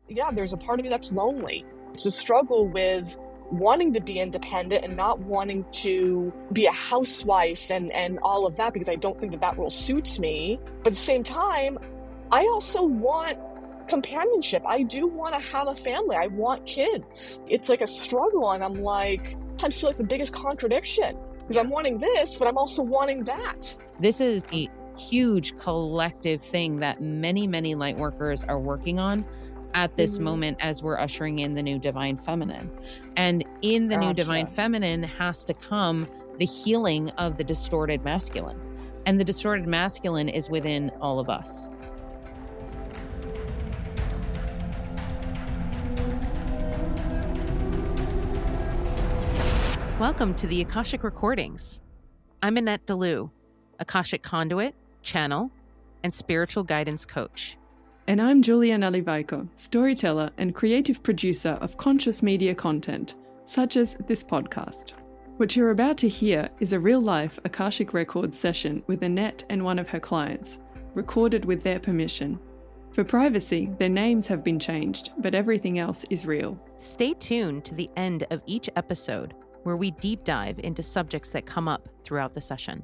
yeah, there's a part of me that's lonely. It's a struggle with wanting to be independent and not wanting to be a housewife and all of that, because I don't think that role suits me. But at the same time, I also want companionship. I do want to have a family. I want kids. It's like a struggle, and I'm like, I feel like the biggest contradiction, because I'm wanting this, but I'm also wanting that. This is a huge collective thing that many, many light workers are working on at this moment as we're ushering in the new divine feminine. And in the new divine feminine has to come the healing of the distorted masculine. And the distorted masculine is within all of us. Welcome to the Akashic Recordings. I'm Annette Dalloo, Akashic conduit, channel, and spiritual guidance coach. And I'm Julia Nalivaiko, storyteller and creative producer of conscious media content, such as this podcast. What you're about to hear is a real-life Akashic Records session with Annette and one of her clients, recorded with their permission. For privacy, their names have been changed, but everything else is real. Stay tuned to the end of each episode, where we deep dive into subjects that come up throughout the session.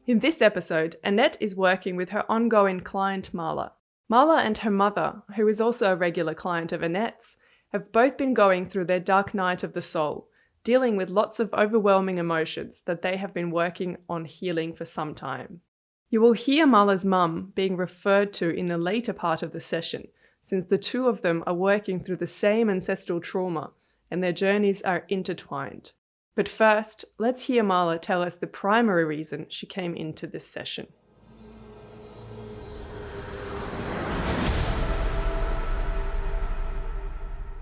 In this episode, Annette is working with her ongoing client Marla. Marla and her mother, who is also a regular client of Annette's, have both been going through their dark night of the soul, dealing with lots of overwhelming emotions that they have been working on healing for some time. You will hear Marla's mum being referred to in the later part of the session, since the two of them are working through the same ancestral trauma and their journeys are intertwined. But first, let's hear Marla tell us the primary reason she came into this session.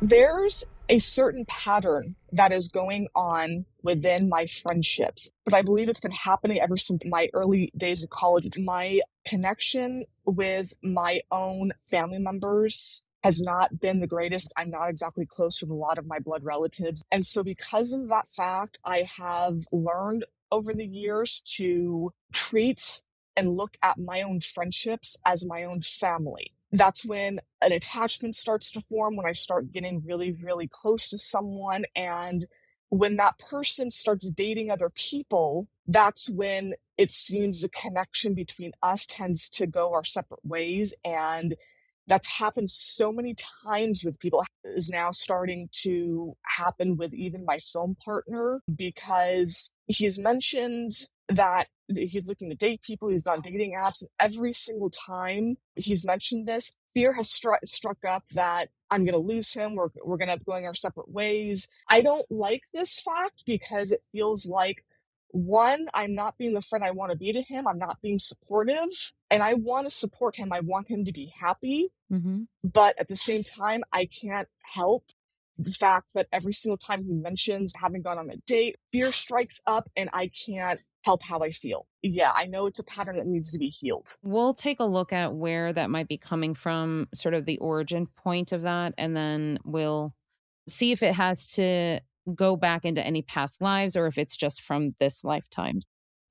There's a certain pattern that is going on within my friendships, but I believe it's been happening ever since my early days of college. It's my connection with my own family members has not been the greatest. I'm not exactly close with a lot of my blood relatives. And so because of that fact, I have learned over the years to treat and look at my own friendships as my own family. That's when an attachment starts to form, when I start getting really, really close to someone. And when that person starts dating other people, that's when it seems the connection between us tends to go our separate ways. And that's happened so many times with people. It is now starting to happen with even my film partner, because he's mentioned that he's looking to date people, he's on dating apps, and every single time he's mentioned this, fear has struck up that I'm going to lose him, we're going to end up going our separate ways. I don't like this fact because it feels like, one, I'm not being the friend I want to be to him, I'm not being supportive, and I want to support him, I want him to be happy, but at the same time, I can't help the fact that every single time he mentions having gone on a date, fear strikes up and I can't help how I feel. Yeah, I know it's a pattern that needs to be healed. We'll take a look at where that might be coming from, sort of the origin point of that, and then we'll see if it has to go back into any past lives or if it's just from this lifetime.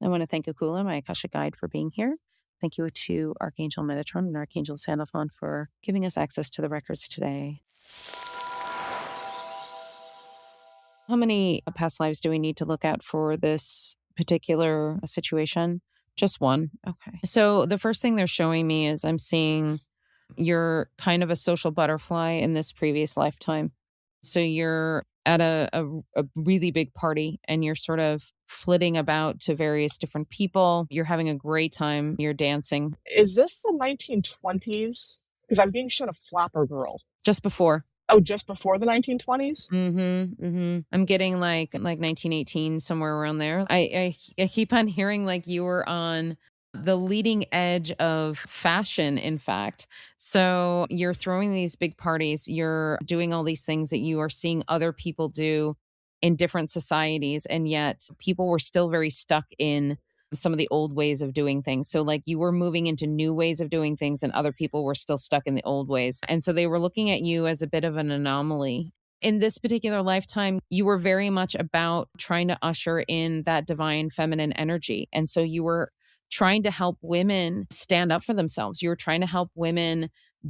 I want to thank Akula, my Akashic guide, for being here. Thank you to Archangel Metatron and Archangel Sandalphon for giving us access to the records today. How many past lives do we need to look at for this particular situation? Just one. Okay. So the first thing they're showing me is I'm seeing you're kind of a social butterfly in this previous lifetime. So you're at a really big party and you're sort of flitting about to various different people. You're having a great time. You're dancing. Is this the 1920s? Because I'm being shown a flapper girl. Just before. Oh, just before the 1920s? I'm getting like 1918, somewhere around there. I keep on hearing like you were on the leading edge of fashion, in fact. So you're throwing these big parties, you're doing all these things that you are seeing other people do in different societies, and yet people were still very stuck in some of the old ways of doing things. So like you were moving into new ways of doing things and other people were still stuck in the old ways. And so they were looking at you as a bit of an anomaly. In this particular lifetime, you were very much about trying to usher in that divine feminine energy. And so you were trying to help women stand up for themselves. You were trying to help women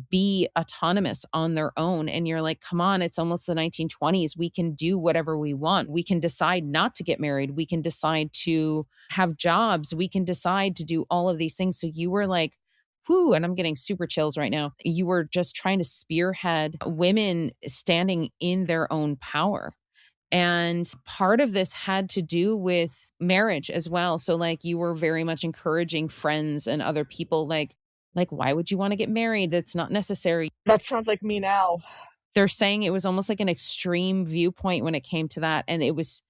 be autonomous on their own. And you're like, come on, it's almost the 1920s. We can do whatever we want. We can decide not to get married. We can decide to have jobs. We can decide to do all of these things. So you were like, whoo, and I'm getting super chills right now. You were just trying to spearhead women standing in their own power. And part of this had to do with marriage as well. So like you were very much encouraging friends and other people like why would you want to get married? That's not necessary. That sounds like me now. They're saying it was almost like an extreme viewpoint when it came to that, and it was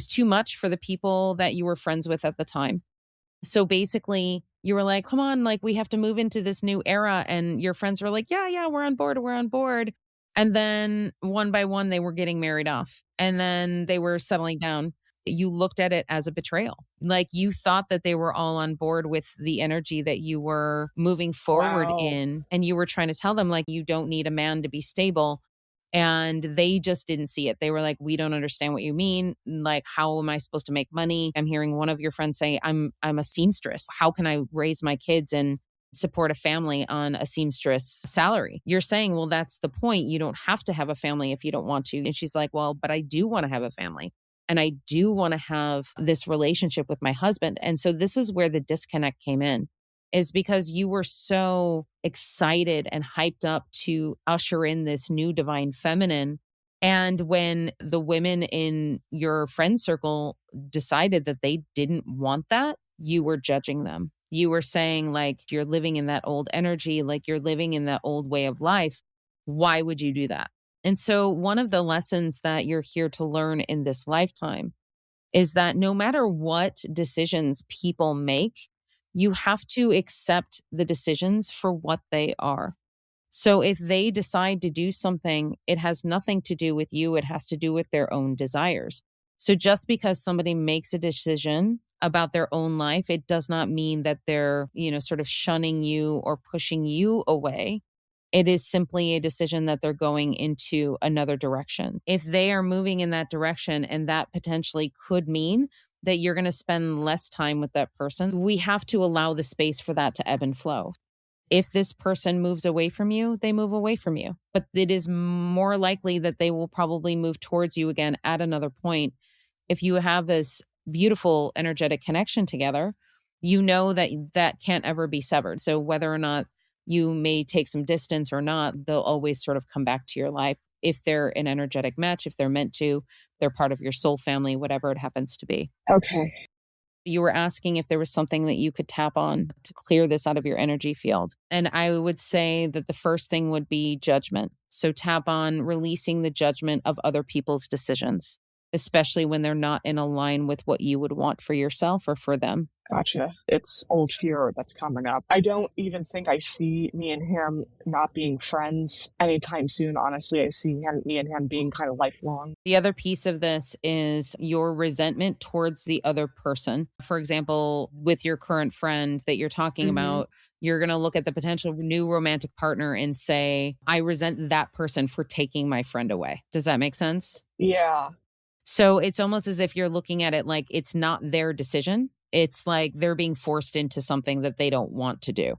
too much for the people that you were friends with at the time. So basically, you were like, come on, like we have to move into this new era. And your friends were like, yeah, we're on board. We're on board. And then one by one, they were getting married off and then they were settling down. You looked at it as a betrayal. Like you thought that they were all on board with the energy that you were moving forward Wow. in. And you were trying to tell them, like, you don't need a man to be stable. And they just didn't see it. They were like, we don't understand what you mean. Like, how am I supposed to make money? I'm hearing one of your friends say, I'm a seamstress. How can I raise my kids and support a family on a seamstress salary? You're saying, well, that's the point. You don't have to have a family if you don't want to. And she's like, well, but I do want to have a family. And I do want to have this relationship with my husband. And so this is where the disconnect came in, is because you were so excited and hyped up to usher in this new divine feminine. And when the women in your friend circle decided that they didn't want that, you were judging them. You were saying, like, you're living in that old energy, like you're living in that old way of life. Why would you do that? And so one of the lessons that you're here to learn in this lifetime is that no matter what decisions people make, you have to accept the decisions for what they are. So if they decide to do something, it has nothing to do with you. It has to do with their own desires. So just because somebody makes a decision about their own life, it does not mean that they're, sort of shunning you or pushing you away. It is simply a decision that they're going into another direction. If they are moving in that direction, and that potentially could mean that you're going to spend less time with that person, we have to allow the space for that to ebb and flow. If this person moves away from you, they move away from you. But it is more likely that they will probably move towards you again at another point. If you have this beautiful energetic connection together, you know that that can't ever be severed. So whether or not you may take some distance or not, they'll always sort of come back to your life. If they're an energetic match, if they're meant to, they're part of your soul family, whatever it happens to be. Okay. You were asking if there was something that you could tap on to clear this out of your energy field. And I would say that the first thing would be judgment. So tap on releasing the judgment of other people's decisions, especially when they're not in line with what you would want for yourself or for them. Gotcha. It's old fear that's coming up. I don't even think I see me and him not being friends anytime soon. Honestly, I see me and him being kind of lifelong. The other piece of this is your resentment towards the other person. For example, with your current friend that you're talking about, you're going to look at the potential new romantic partner and say, I resent that person for taking my friend away. Does that make sense? Yeah. So it's almost as if you're looking at it like it's not their decision. It's like they're being forced into something that they don't want to do.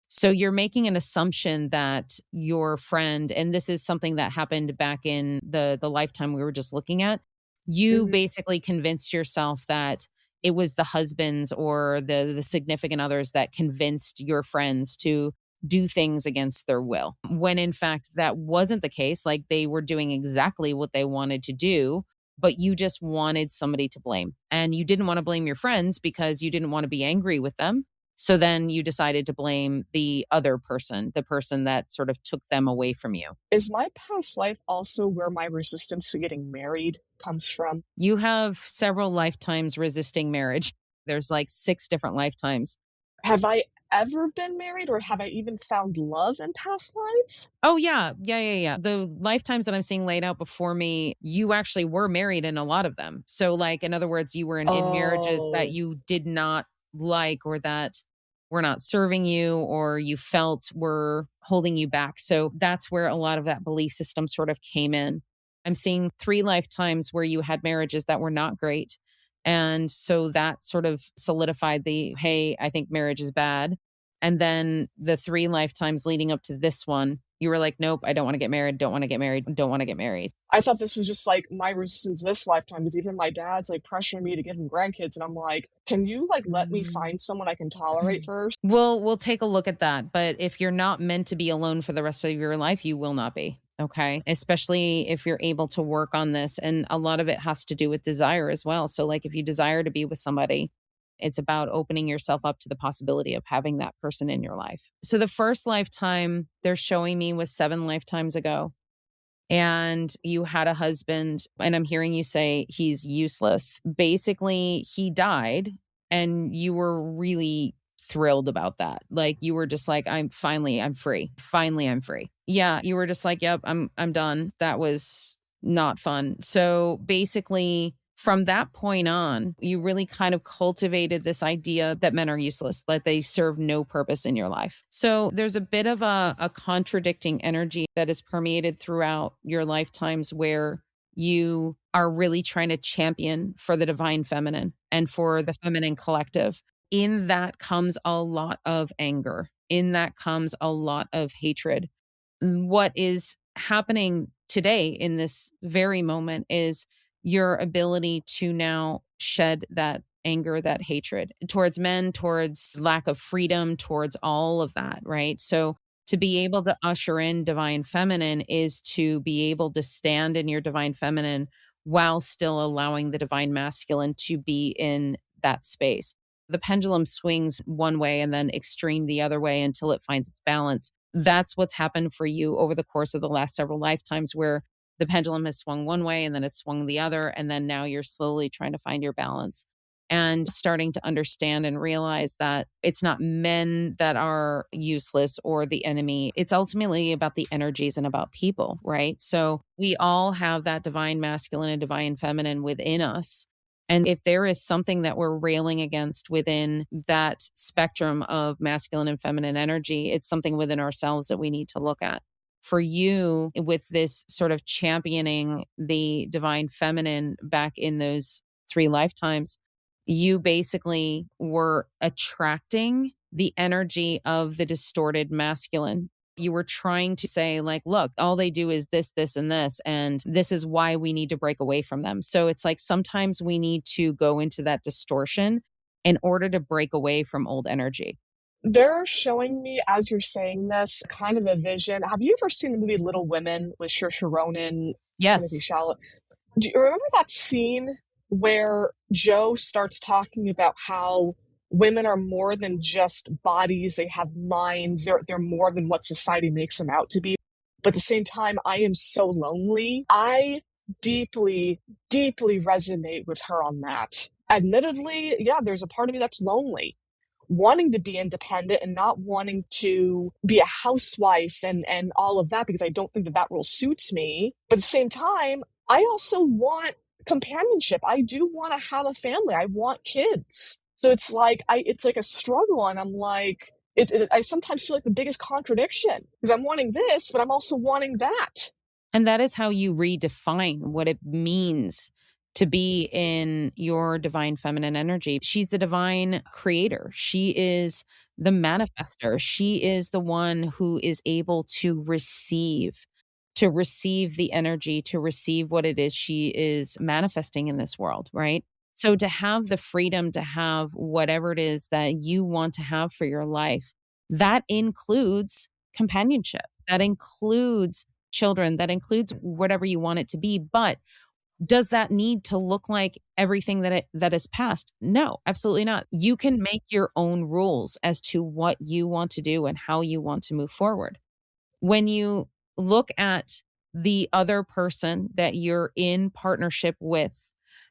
So you're making an assumption that your friend, and this is something that happened back in the lifetime we were just looking at, you basically convinced yourself that it was the husbands or the significant others that convinced your friends to do things against their will. When in fact, that wasn't the case. Like they were doing exactly what they wanted to do, but you just wanted somebody to blame. And you didn't want to blame your friends because you didn't want to be angry with them. So then you decided to blame the other person, the person that sort of took them away from you. Is my past life also where my resistance to getting married comes from? You have several lifetimes resisting marriage. There's like 6 different lifetimes. Have I ever been married, or have I even found love in past lives? Oh, yeah. Yeah. The lifetimes that I'm seeing laid out before me, you actually were married in a lot of them. So like, in other words, you were in marriages that you did not like, or that were not serving you, or you felt were holding you back. So that's where a lot of that belief system sort of came in. I'm seeing 3 lifetimes where you had marriages that were not great. And so that sort of solidified the, hey, I think marriage is bad. And then the 3 lifetimes leading up to this one, you were like, nope, I don't want to get married, don't want to get married, don't want to get married. I thought this was just like my resistance this lifetime, because even my dad's like pressuring me to give him grandkids, and I'm like, can you like let me find someone I can tolerate first? We'll take a look at that. But if you're not meant to be alone for the rest of your life, you will not be. Okay. Especially if you're able to work on this. And a lot of it has to do with desire as well. So, like, if you desire to be with somebody, it's about opening yourself up to the possibility of having that person in your life. So, the first lifetime they're showing me was 7 lifetimes ago. And you had a husband, and I'm hearing you say he's useless. Basically, he died, and you were really thrilled about that. Like, you were just like, I'm free. Finally, I'm free. Yeah, you were just like, yep, I'm done. That was not fun. So basically, from that point on, you really kind of cultivated this idea that men are useless, that they serve no purpose in your life. So there's a bit of a contradicting energy that is permeated throughout your lifetimes, where you are really trying to champion for the divine feminine and for the feminine collective. In that comes a lot of anger. In that comes a lot of hatred. What is happening today in this very moment is your ability to now shed that anger, that hatred towards men, towards lack of freedom, towards all of that, right? So to be able to usher in divine feminine is to be able to stand in your divine feminine while still allowing the divine masculine to be in that space. The pendulum swings one way and then extreme the other way until it finds its balance. That's what's happened for you over the course of the last several lifetimes, where the pendulum has swung one way and then it's swung the other. And then now you're slowly trying to find your balance and starting to understand and realize that it's not men that are useless or the enemy. It's ultimately about the energies and about people, right? So we all have that divine masculine and divine feminine within us. And if there is something that we're railing against within that spectrum of masculine and feminine energy, it's something within ourselves that we need to look at. For you, with this sort of championing the divine feminine back in those 3 lifetimes, you basically were attracting the energy of the distorted masculine. You were trying to say, like, look, all they do is this, this, and this is why we need to break away from them. So it's like sometimes we need to go into that distortion in order to break away from old energy. They're showing me, as you're saying this, kind of a vision. Have you ever seen the movie Little Women with Saoirse Ronan, Timothy Yes. Chalamet? Do you remember that scene where Joe starts talking about how women are more than just bodies, they have minds, they're more than what society makes them out to be. But at the same time, I am so lonely. I deeply, deeply resonate with her on that. Admittedly, yeah, there's a part of me that's lonely, wanting to be independent and not wanting to be a housewife and all of that, because I don't think that that role suits me. But at the same time, I also want companionship. I do want to have a family. I want kids. So it's like it's like a struggle, and I'm like, I sometimes feel like the biggest contradiction, because I'm wanting this, but I'm also wanting that. And that is how you redefine what it means to be in your divine feminine energy. She's the divine creator. She is the manifester. She is the one who is able to receive the energy, to receive what it is she is manifesting in this world, right? So to have the freedom to have whatever it is that you want to have for your life, that includes companionship. That includes children, that includes whatever you want it to be. But does that need to look like everything that is past? No, absolutely not. You can make your own rules as to what you want to do and how you want to move forward. When you look at the other person that you're in partnership with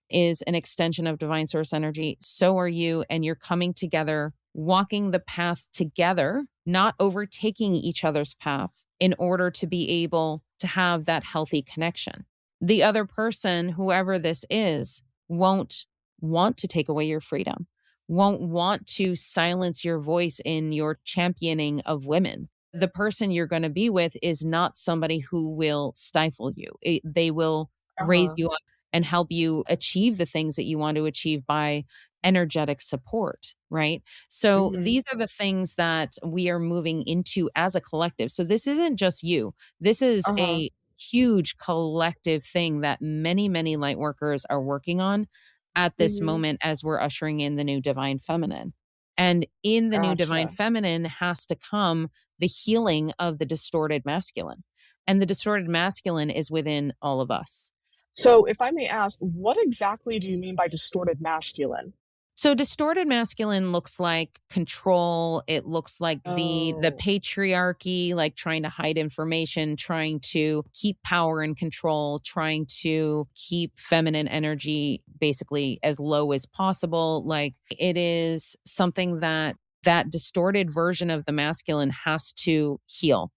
is an extension of divine source energy, so are you, and you're coming together, walking the path together, not overtaking each other's path in order to be able to have that healthy connection. The other person, whoever this is, won't want to take away your freedom, won't want to silence your voice in your championing of women. The person you're going to be with is not somebody who will stifle you. They will raise Uh-huh. you up and help you achieve the things that you want to achieve by energetic support, right? So Mm-hmm. these are the things that we are moving into as a collective. So this isn't just you. This is Uh-huh. a huge collective thing that many, many light workers are working on at this Mm-hmm. moment as we're ushering in the new divine feminine. And in the new divine Gotcha. feminine has to come the healing of the distorted masculine. And the distorted masculine is within all of us. So, if I may ask, what exactly do you mean by distorted masculine? So distorted masculine looks like control. It looks like the Oh. patriarchy, like trying to hide information, trying to keep power and control, trying to keep feminine energy basically as low as possible. Like it is something that that distorted version of the masculine has to heal.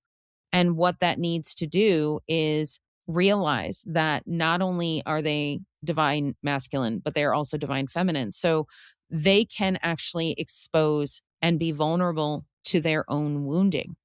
And what that needs to do is realize that not only are they divine masculine, but they are also divine feminine. So they can actually expose and be vulnerable to their own wounding.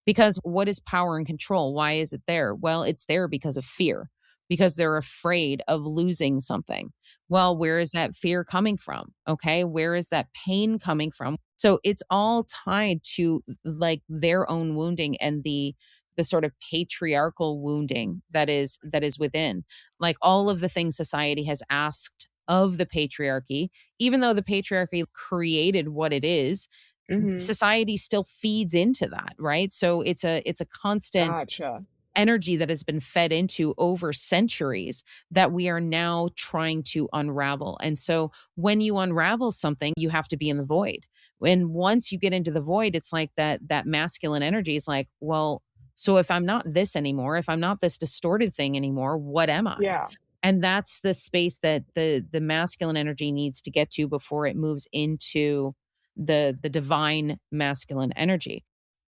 Because what is power and control? Why is it there? Well, it's there because of fear, because they're afraid of losing something. Well, where is that fear coming from? Okay. Where is that pain coming from? So it's all tied to like their own wounding and the sort of patriarchal wounding that is within. Like all of the things society has asked of the patriarchy, even though the patriarchy created what it is, Mm-hmm. society still feeds into that, right? So it's a constant Gotcha. energy that has been fed into over centuries that we are now trying to unravel. And so when you unravel something, you have to be in the void. When once you get into the void, it's like that masculine energy is like, well, so if I'm not this anymore, if I'm not this distorted thing anymore, what am I? Yeah. And that's the space that the masculine energy needs to get to before it moves into the divine masculine energy.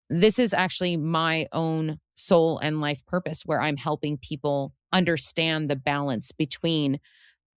This is actually my own soul and life purpose where I'm helping people understand the balance between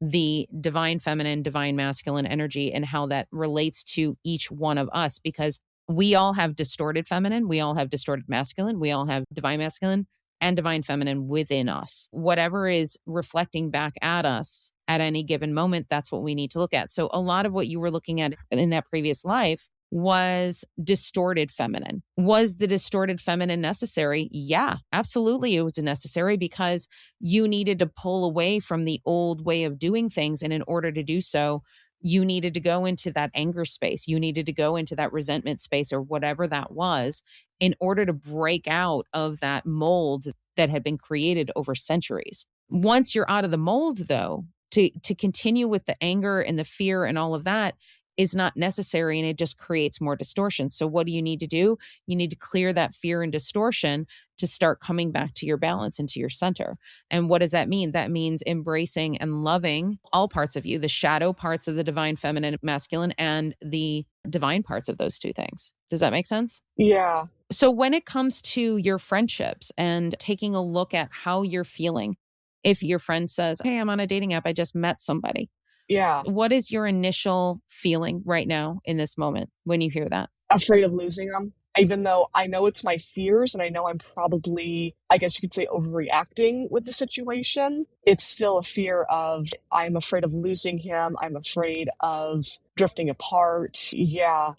the divine feminine, divine masculine energy and how that relates to each one of us because we all have distorted feminine, we all have distorted masculine, we all have divine masculine and divine feminine within us. Whatever is reflecting back at us at any given moment, that's what we need to look at. So a lot of what you were looking at in that previous life was distorted feminine. Was the distorted feminine necessary? Yeah, absolutely. It was necessary because you needed to pull away from the old way of doing things. And in order to do so, you needed to go into that anger space. You needed to go into that resentment space or whatever that was in order to break out of that mold that had been created over centuries. Once you're out of the mold, though, to continue with the anger and the fear and all of that is not necessary and it just creates more distortion. So what do you need to do? You need to clear that fear and distortion to start coming back to your balance and to your center. And what does that mean? That means embracing and loving all parts of you, the shadow parts of the divine feminine masculine and the divine parts of those two things. Does that make sense? Yeah. So when it comes to your friendships and taking a look at how you're feeling, if your friend says, "Hey, I'm on a dating app, I just met somebody." Yeah. What is your initial feeling right now in this moment when you hear that? Afraid of losing them. Even though I know it's my fears and I know I'm probably, I guess you could say, overreacting with the situation, it's still a fear of I'm afraid of losing him. I'm afraid of drifting apart. Yeah.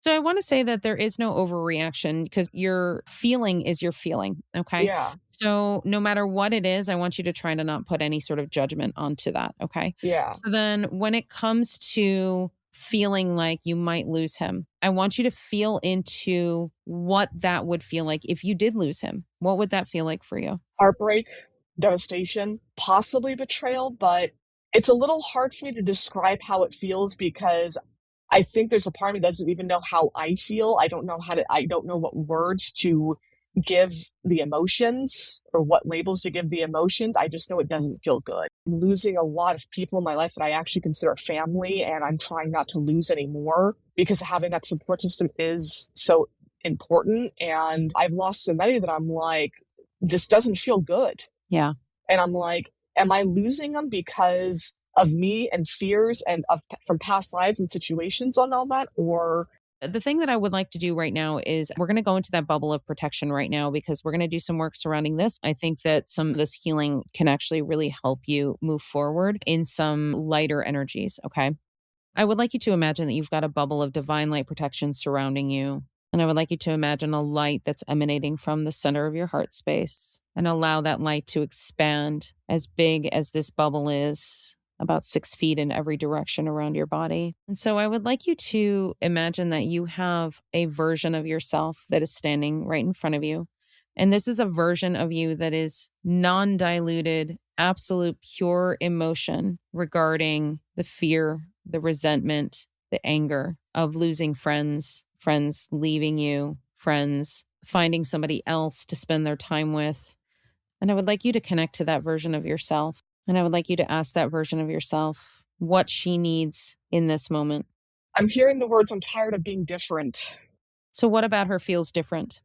So I want to say that there is no overreaction because your feeling is your feeling. Okay. Yeah. So no matter what it is, I want you to try to not put any sort of judgment onto that. Okay. Yeah. So then when it comes to feeling like you might lose him, I want you to feel into what that would feel like if you did lose him. What would that feel like for you? Heartbreak, devastation, possibly betrayal, but it's a little hard for me to describe how it feels because I think there's a part of me that doesn't even know how I feel. I don't know what words to give the emotions or what labels to give the emotions. I just know it doesn't feel good. I'm losing a lot of people in my life that I actually consider family, and I'm trying not to lose any more because having that support system is so important. And I've lost so many that I'm like, this doesn't feel good. Yeah. And I'm like, am I losing them because of me and fears and of from past lives and situations on all that? Or The thing that I would like to do right now is we're going to go into that bubble of protection right now because we're going to do some work surrounding this. I think that some of this healing can actually really help you move forward in some lighter energies. Okay. I would like you to imagine that you've got a bubble of divine light protection surrounding you. And I would like you to imagine a light that's emanating from the center of your heart space, and allow that light to expand as big as this bubble is, about 6 feet in every direction around your body. And so I would like you to imagine that you have a version of yourself that is standing right in front of you. And this is a version of you that is non-diluted, absolute pure emotion regarding the fear, the resentment, the anger of losing friends, friends leaving you, friends finding somebody else to spend their time with. And I would like you to connect to that version of yourself. And I would like you to ask that version of yourself what she needs in this moment. I'm hearing the words, I'm tired of being different. So what about her feels different?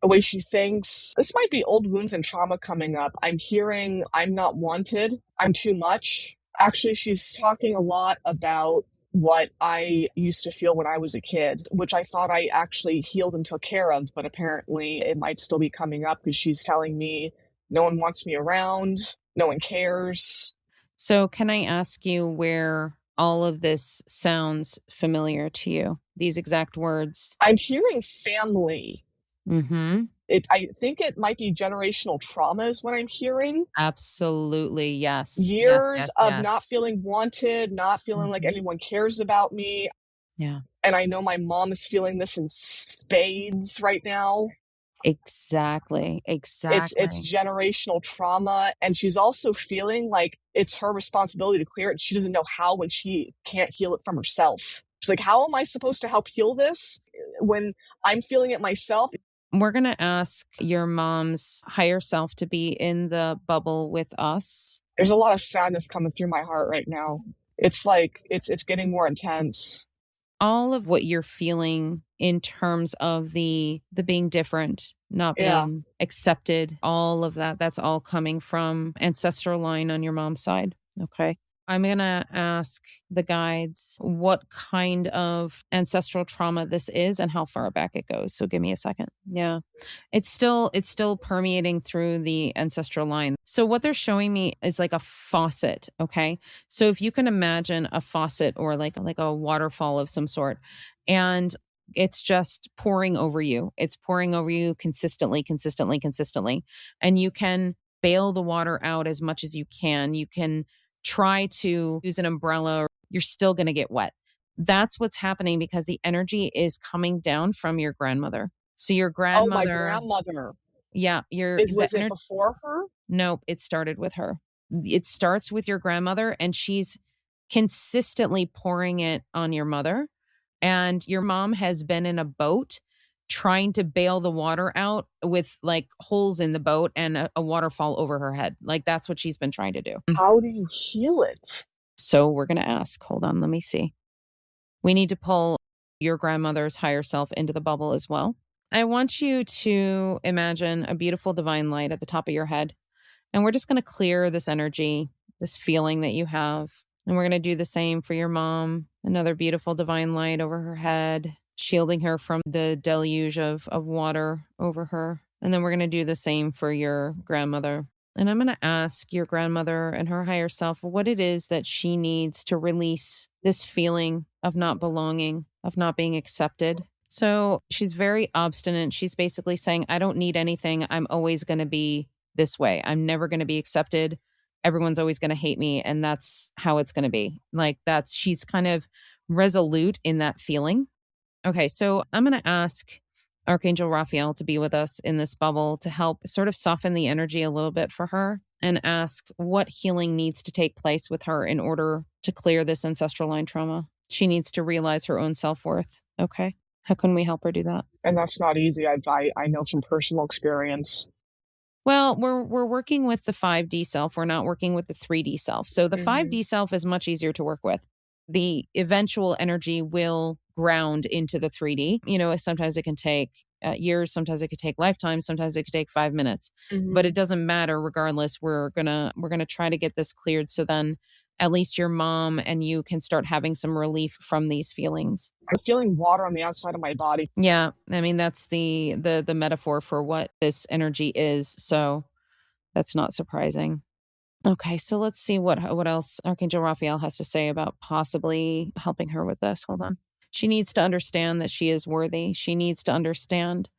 The way she thinks. This might be old wounds and trauma coming up. I'm hearing I'm not wanted. I'm too much. Actually, she's talking a lot about what I used to feel when I was a kid, which I thought I actually healed and took care of, but apparently it might still be coming up because she's telling me no one wants me around, no one cares. So can I ask you where all of this sounds familiar to you? These exact words. I'm hearing family. Mm-hmm. I think it might be generational trauma is what I'm hearing. Absolutely. Yes. Years of Yes. not feeling wanted, not feeling like anyone cares about me. Yeah. And I know my mom is feeling this in spades right now. Exactly. It's Exactly. generational trauma. And she's also feeling like it's her responsibility to clear it. She doesn't know how when she can't heal it from herself. She's like, how am I supposed to help heal this when I'm feeling it myself? We're going to ask your mom's higher self to be in the bubble with us. There's a lot of sadness coming through my heart right now. It's like, it's getting more intense. All of what you're feeling in terms of the being different, not being accepted, all of that, that's all coming from ancestral line on your mom's side. Okay. I'm going to ask the guides what kind of ancestral trauma this is and how far back it goes. So give me a second. Yeah. It's still permeating through the ancestral line. So what they're showing me is like a faucet, okay? So if you can imagine a faucet or like a waterfall of some sort, and it's just pouring over you. It's pouring over you consistently, consistently, consistently. And you can bail the water out as much as you can. You can try to use an umbrella, you're still going to get wet. That's what's happening because the energy is coming down from your grandmother. So your Oh, my grandmother, grandmother. yeah, Was it before her? nope, it started with her. It starts with your grandmother, and she's consistently pouring it on your mother. And your mom has been in a boat trying to bail the water out with like holes in the boat and a waterfall over her head. Like that's what she's been trying to do. How do you heal it? So we're going to ask, hold on, let me see. We need to pull your grandmother's higher self into the bubble as well. I want you to imagine a beautiful divine light at the top of your head. And we're just going to clear this energy, this feeling that you have. And we're going to do the same for your mom. Another beautiful divine light over her head, shielding her from the deluge of water over her. And then we're going to do the same for your grandmother. And I'm going to ask your grandmother and her higher self what it is that she needs to release this feeling of not belonging, of not being accepted. So she's very obstinate. She's basically saying, I don't need anything. I'm always going to be this way. I'm never going to be accepted. Everyone's always going to hate me. And that's how it's going to be. Like she's kind of resolute in that feeling. Okay. So I'm going to ask Archangel Raphael to be with us in this bubble to help sort of soften the energy a little bit for her and ask what healing needs to take place with her in order to clear this ancestral line trauma. She needs to realize her own self-worth. Okay. How can we help her do that? And that's not easy. I know from personal experience. Well, we're working with the 5D self. We're not working with the 3D self. So the 5D self is much easier to work with. The eventual energy will ground into the 3D. You know, sometimes it can take years, sometimes it could take lifetimes, sometimes it could take 5 minutes. But it doesn't matter. Regardless, we're gonna try to get this cleared. So then, at least your mom and you can start having some relief from these feelings. I'm feeling water on the outside of my body. Yeah, I mean that's the metaphor for what this energy is. So that's not surprising. Okay, so let's see what else Archangel Raphael has to say about possibly helping her with this. Hold on. She needs to understand that she is worthy. She needs to understand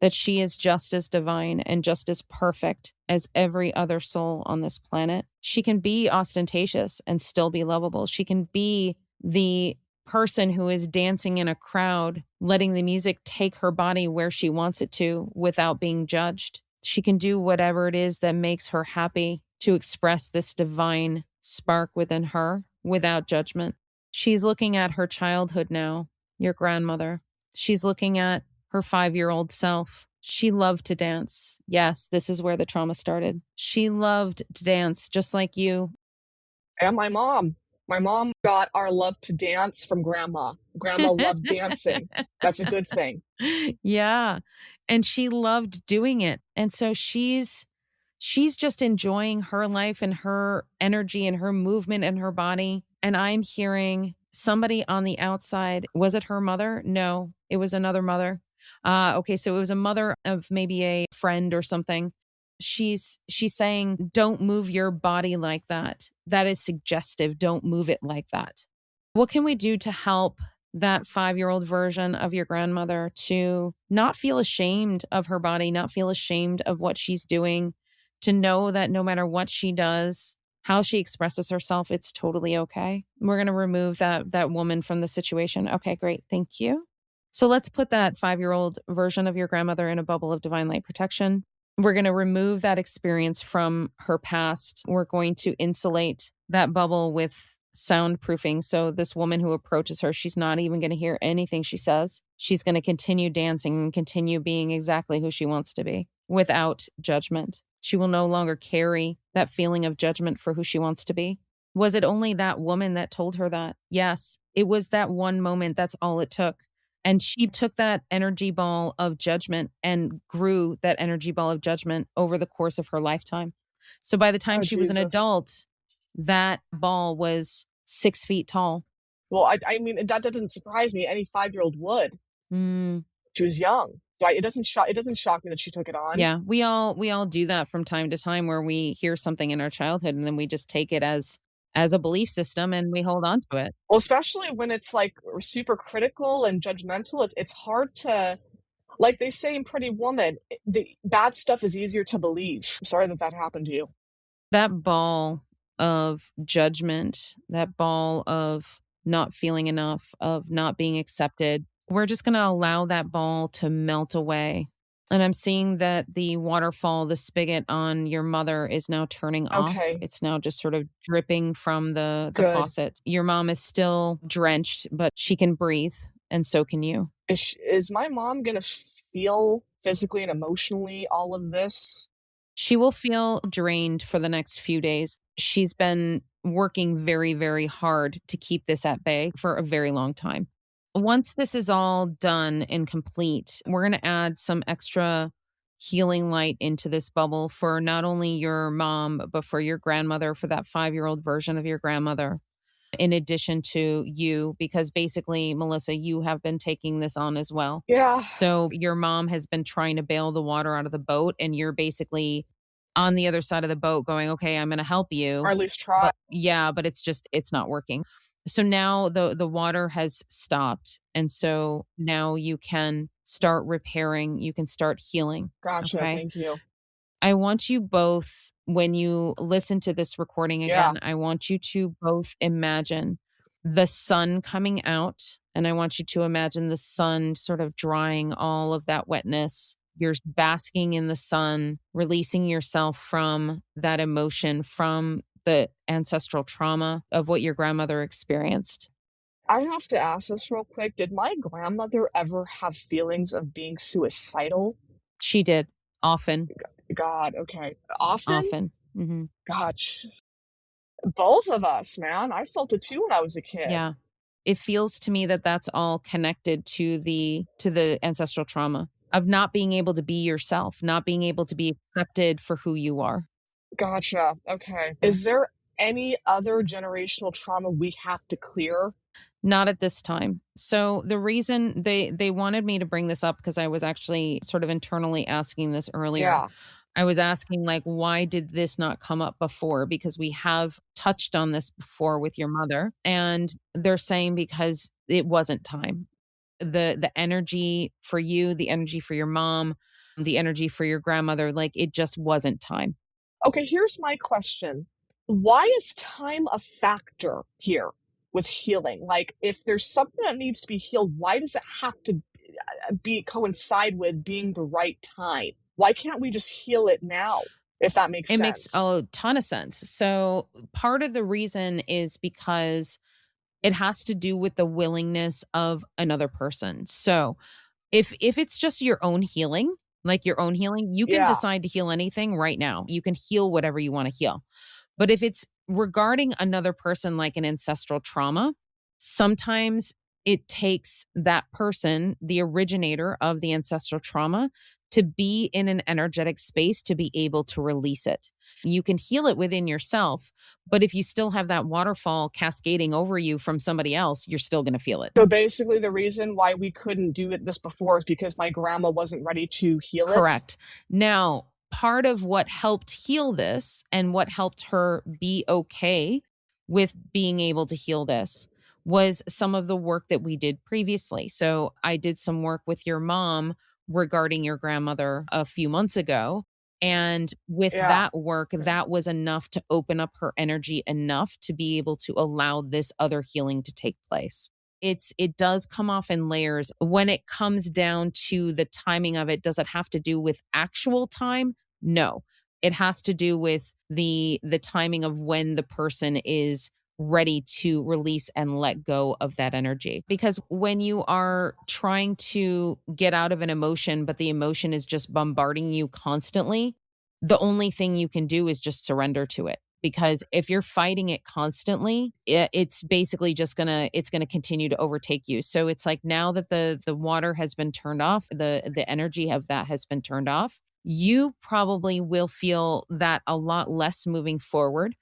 that she is just as divine and just as perfect as every other soul on this planet. She can be ostentatious and still be lovable. She can be the person who is dancing in a crowd, letting the music take her body where she wants it to without being judged. She can do whatever it is that makes her happy to express this divine spark within her without judgment. She's looking at her childhood now, your grandmother. She's looking at her 5-year-old self. She loved to dance. Yes, this is where the trauma started. She loved to dance just like you. And my mom. My mom got our love to dance from grandma. Grandma loved dancing. That's a good thing. Yeah. And she loved doing it. And so she's just enjoying her life and her energy and her movement and her body. And I'm hearing somebody on the outside. Was it her mother? No, it was another mother. Okay, so it was a mother of maybe a friend or something. She's saying, don't move your body like that. That is suggestive. Don't move it like that. What can we do to help that 5-year-old version of your grandmother to not feel ashamed of her body, not feel ashamed of what she's doing, to know that no matter what she does, how she expresses herself, it's totally okay. We're going to remove that woman from the situation. Okay, great. Thank you. So let's put that 5-year-old version of your grandmother in a bubble of divine light protection. We're going to remove that experience from her past. We're going to insulate that bubble with soundproofing. So this woman who approaches her, she's not even going to hear anything she says. She's going to continue dancing and continue being exactly who she wants to be without judgment. She will no longer carry that feeling of judgment for who she wants to be. Was it only that woman that told her that? Yes, it was that one moment. That's all it took. And she took that energy ball of judgment and grew that energy ball of judgment over the course of her lifetime. So by the time Oh, she was an Jesus. adult, that ball was 6 feet tall. Well, I mean, that doesn't surprise me. Any 5-year-old would. Mm, She was young. So it doesn't shock me that she took it on. yeah, we all do that from time to time where we hear something in our childhood and then we just take it as a belief system and we hold on to it. Well, especially when it's like super critical and judgmental, it's hard to, like they say in Pretty Woman, the bad stuff is easier to believe. I'm sorry that happened to you. That ball of judgment, that ball of not feeling enough, of not being accepted, we're just going to allow that ball to melt away. And I'm seeing that the waterfall, the spigot on your mother is now turning off. Okay, It's now just sort of dripping from the good. faucet. Your mom is still drenched, but she can breathe, and so can you. Is my mom gonna feel physically and emotionally all of this? She will feel drained for the next few days. She's been working very, very hard to keep this at bay for a very long time. Once this is all done and complete, we're going to add some extra healing light into this bubble for not only your mom, but for your grandmother, for that 5-year-old version of your grandmother, in addition to you, because basically, Melissa, you have been taking this on as well. Yeah, So your mom has been trying to bail the water out of the boat, and you're basically on the other side of the boat going, okay, I'm going to help or you. at least try. But yeah, but it's not working. So now the water has stopped. And so now you can start repairing, you can start healing. Gotcha. Okay. Thank you. I want you both, when you listen to this recording Yeah. again, I want you to both imagine the sun coming out. And I want you to imagine the sun sort of drying all of that wetness. You're basking in the sun, releasing yourself from that emotion, from the ancestral trauma of what your grandmother experienced. I have to ask this real quick. Did my grandmother ever have feelings of being suicidal? She did often, God, okay. Often? often. Hmm. Gosh. Both of us, man. I felt it too when I was a kid. Yeah. It feels to me that that's all connected to the ancestral trauma of not being able to be yourself, not being able to be accepted for who you are. Gotcha. Okay. Is there any other generational trauma we have to clear? Not at this time. So the reason they wanted me to bring this up, because I was actually sort of internally asking this earlier. Yeah. I was asking, like, why did this not come up before? Because we have touched on this before with your mother, and they're saying because it wasn't time. The energy for you, the energy for your mom, the energy for your grandmother, like, it just wasn't time. Okay, here's my question. Why is time a factor here with healing? Like, if there's something that needs to be healed, why does it have to be coincide with being the right time? Why can't we just heal it now, if that makes It makes sense? a ton of sense. So, part of the reason is because it has to do with the willingness of another person. So, if it's just your own healing, like your own healing, you can Yeah. decide to heal anything right now. You can heal whatever you want to heal. But if it's regarding another person, like an ancestral trauma, sometimes it takes that person, the originator of the ancestral trauma, to be in an energetic space to be able to release it. You can heal it within yourself, but if you still have that waterfall cascading over you from somebody else, you're still going to feel it. So basically, the reason why we couldn't do this before is because my grandma wasn't ready to heal it. Correct. Now, part of what helped heal this and what helped her be okay with being able to heal this was some of the work that we did previously. So, I did some work with your mom regarding your grandmother a few months ago. And with Yeah. that work, that was enough to open up her energy enough to be able to allow this other healing to take place. It does come off in layers. When it comes down to the timing of it, does it have to do with actual time? No. It has to do with the timing of when the person is ready to release and let go of that energy. Because when you are trying to get out of an emotion, but the emotion is just bombarding you constantly, the only thing you can do is just surrender to it. Because if you're fighting it constantly, it's basically just it's gonna continue to overtake you. So it's like now that the water has been turned off, the energy of that has been turned off, you probably will feel that a lot less moving forward.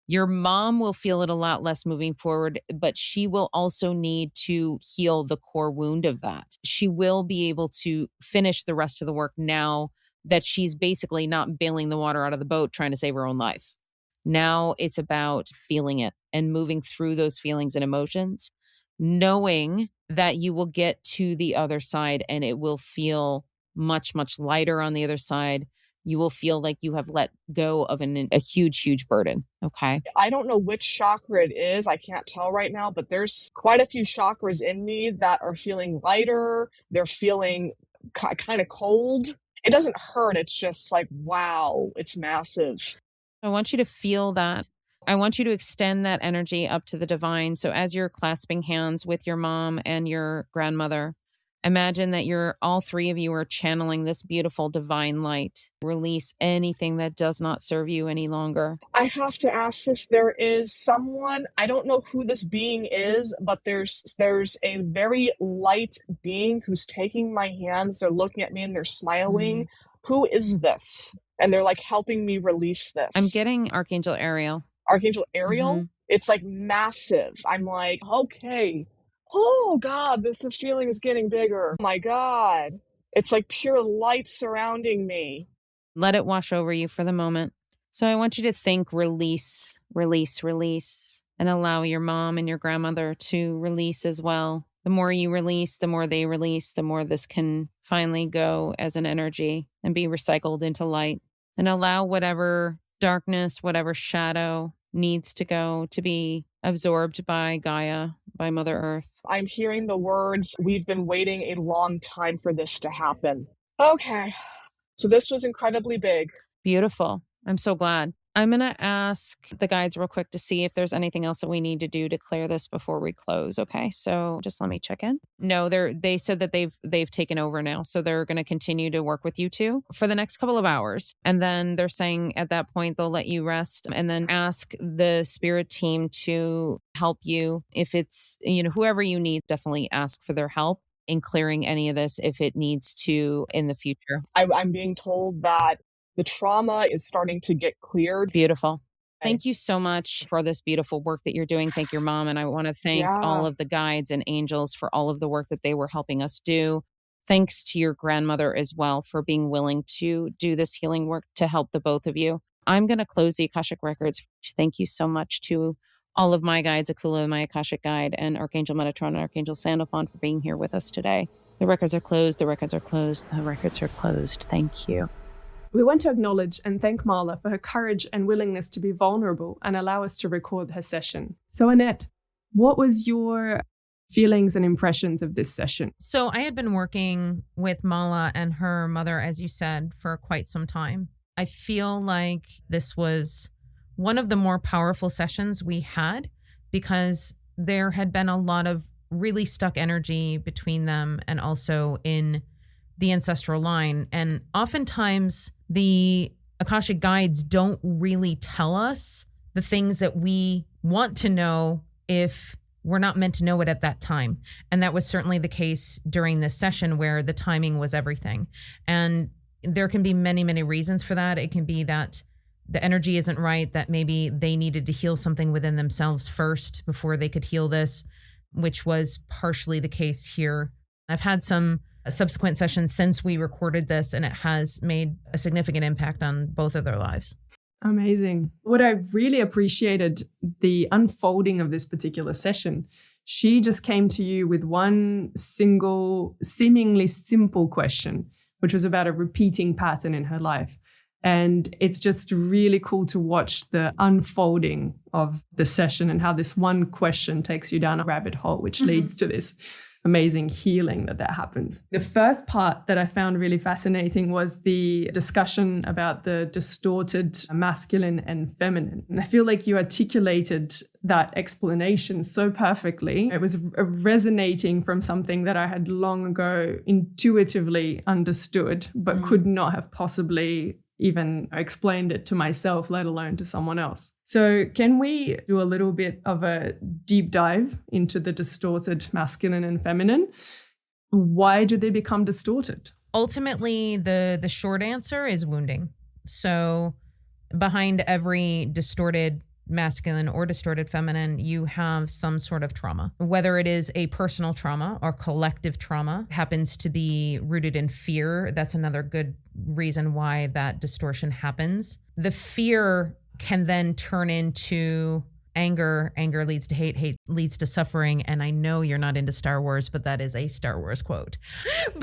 Your mom will feel it a lot less moving forward, but she will also need to heal the core wound of that. She will be able to finish the rest of the work now that she's basically not bailing the water out of the boat trying to save her own life. Now it's about feeling it and moving through those feelings and emotions, knowing that you will get to the other side and it will feel much, much lighter on the other side. You will feel like you have let go of a huge, huge burden. Okay. I don't know which chakra it is. I can't tell right now, but there's quite a few chakras in me that are feeling lighter. They're feeling kind of cold. It doesn't hurt. It's just like, wow, it's massive. I want you to feel that. I want you to extend that energy up to the divine. So as you're clasping hands with your mom and your grandmother, imagine that you're all three of you are channeling this beautiful divine light. Release anything that does not serve you any longer. I have to ask this. There is someone, I don't know who this being is, but there's a very light being who's taking my hands. They're looking at me and they're smiling. Who is this? And they're like helping me release I'm this. getting Archangel Ariel. Archangel Ariel. Mhm. It's like massive. I'm like, okay. Oh God, the feeling is getting bigger. Oh my God. It's like pure light surrounding me. Let it wash over you for the moment. So I want you to think release, release, release, and allow your mom and your grandmother to release as well. The more you release, the more they release, the more this can finally go as an energy and be recycled into light. And allow whatever darkness, whatever shadow needs to go to be absorbed by Gaia, by Mother Earth. I'm hearing the words, we've been waiting a long time for this to happen. Okay. So this was incredibly big. Beautiful. I'm so glad. I'm going to ask the guides real quick to see if there's anything else that we need to do to clear this before we close. Okay. So just let me check in. No, they said that they've taken over now. So they're going to continue to work with you two for the next couple of hours. And then they're saying at that point, they'll let you rest and then ask the spirit team to help you. If it's, whoever you need, definitely ask for their help in clearing any of this if it needs to in the future. I'm being told that the trauma is starting to get cleared. Beautiful. Thank you so much for this beautiful work that you're doing. Thank your mom. And I want to thank all Yeah. of the guides and angels for all of the work that they were helping us do. Thanks to your grandmother as well for being willing to do this healing work to help the both of you. I'm going to close the Akashic Records. Thank you so much to all of my guides, Akula, my Akashic guide, and Archangel Metatron and Archangel Sandalphon for being here with us today. The records are closed. The records are closed. The records are closed. Thank you. We want to acknowledge and thank Marla for her courage and willingness to be vulnerable and allow us to record her session. So Annette, what was your feelings and impressions of this session? So I had been working with Mala and her mother, as you said, for quite some time. I feel like this was one of the more powerful sessions we had because there had been a lot of really stuck energy between them and also in the ancestral line. And oftentimes the Akashic guides don't really tell us the things that we want to know if we're not meant to know it at that time. And that was certainly the case during this session where the timing was everything. And there can be many, many reasons for that. It can be that the energy isn't right, that maybe they needed to heal something within themselves first before they could heal this, which was partially the case here. I've had some subsequent sessions since we recorded this, and it has made a significant impact on both of their lives. Amazing. What I really appreciated the unfolding of this particular session. She just came to you with one single, seemingly simple question, which was about a repeating pattern in her life. And it's just really cool to watch the unfolding of the session and how this one question takes you down a rabbit hole, which leads to this amazing healing that happens. The first part that I found really fascinating was the discussion about the distorted masculine and feminine. And I feel like you articulated that explanation so perfectly. It was resonating from something that I had long ago intuitively understood, but could not have possibly even explained it to myself, let alone to someone else. So can we do a little bit of a deep dive into the distorted masculine and feminine? Why do they become distorted? Ultimately, the short answer is wounding. So behind every distorted masculine or distorted feminine, you have some sort of trauma, whether it is a personal trauma or collective trauma. It happens to be rooted in fear. That's another good reason why that distortion happens. The fear can then turn into anger. Anger leads to hate. Hate leads to suffering. And I know you're not into Star Wars, but that is a Star Wars quote.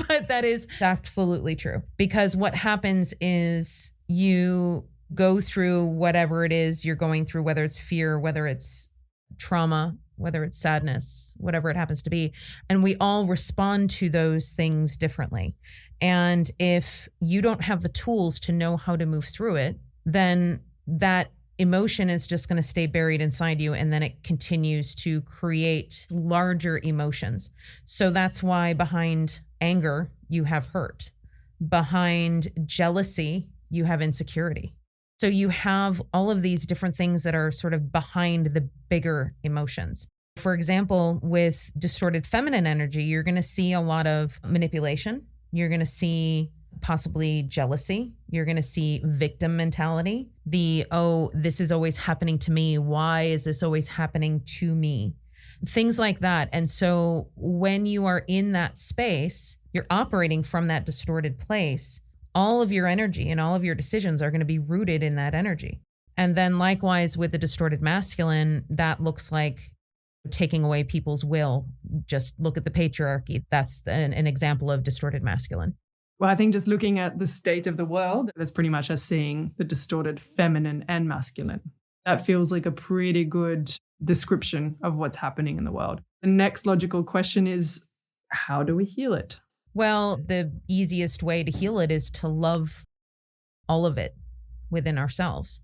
But that is absolutely true, because what happens is you go through whatever it is you're going through, whether it's fear, whether it's trauma, whether it's sadness, whatever it happens to be. And we all respond to those things differently. And if you don't have the tools to know how to move through it, then that emotion is just going to stay buried inside you. And then it continues to create larger emotions. So that's why behind anger, you have hurt. Behind jealousy, you have insecurity. So you have all of these different things that are sort of behind the bigger emotions. For example, with distorted feminine energy, you're going to see a lot of manipulation. You're going to see possibly jealousy. You're going to see victim mentality. Oh, this is always happening to me. Why is this always happening to me? Things like that. And so when you are in that space, you're operating from that distorted place. All of your energy and all of your decisions are going to be rooted in that energy. And then likewise with the distorted masculine, that looks like taking away people's will. Just look at the patriarchy. That's an example of distorted masculine. Well, I think just looking at the state of the world, that's pretty much us seeing the distorted feminine and masculine. That feels like a pretty good description of what's happening in the world. The next logical question is, how do we heal it? Well, the easiest way to heal it is to love all of it within ourselves.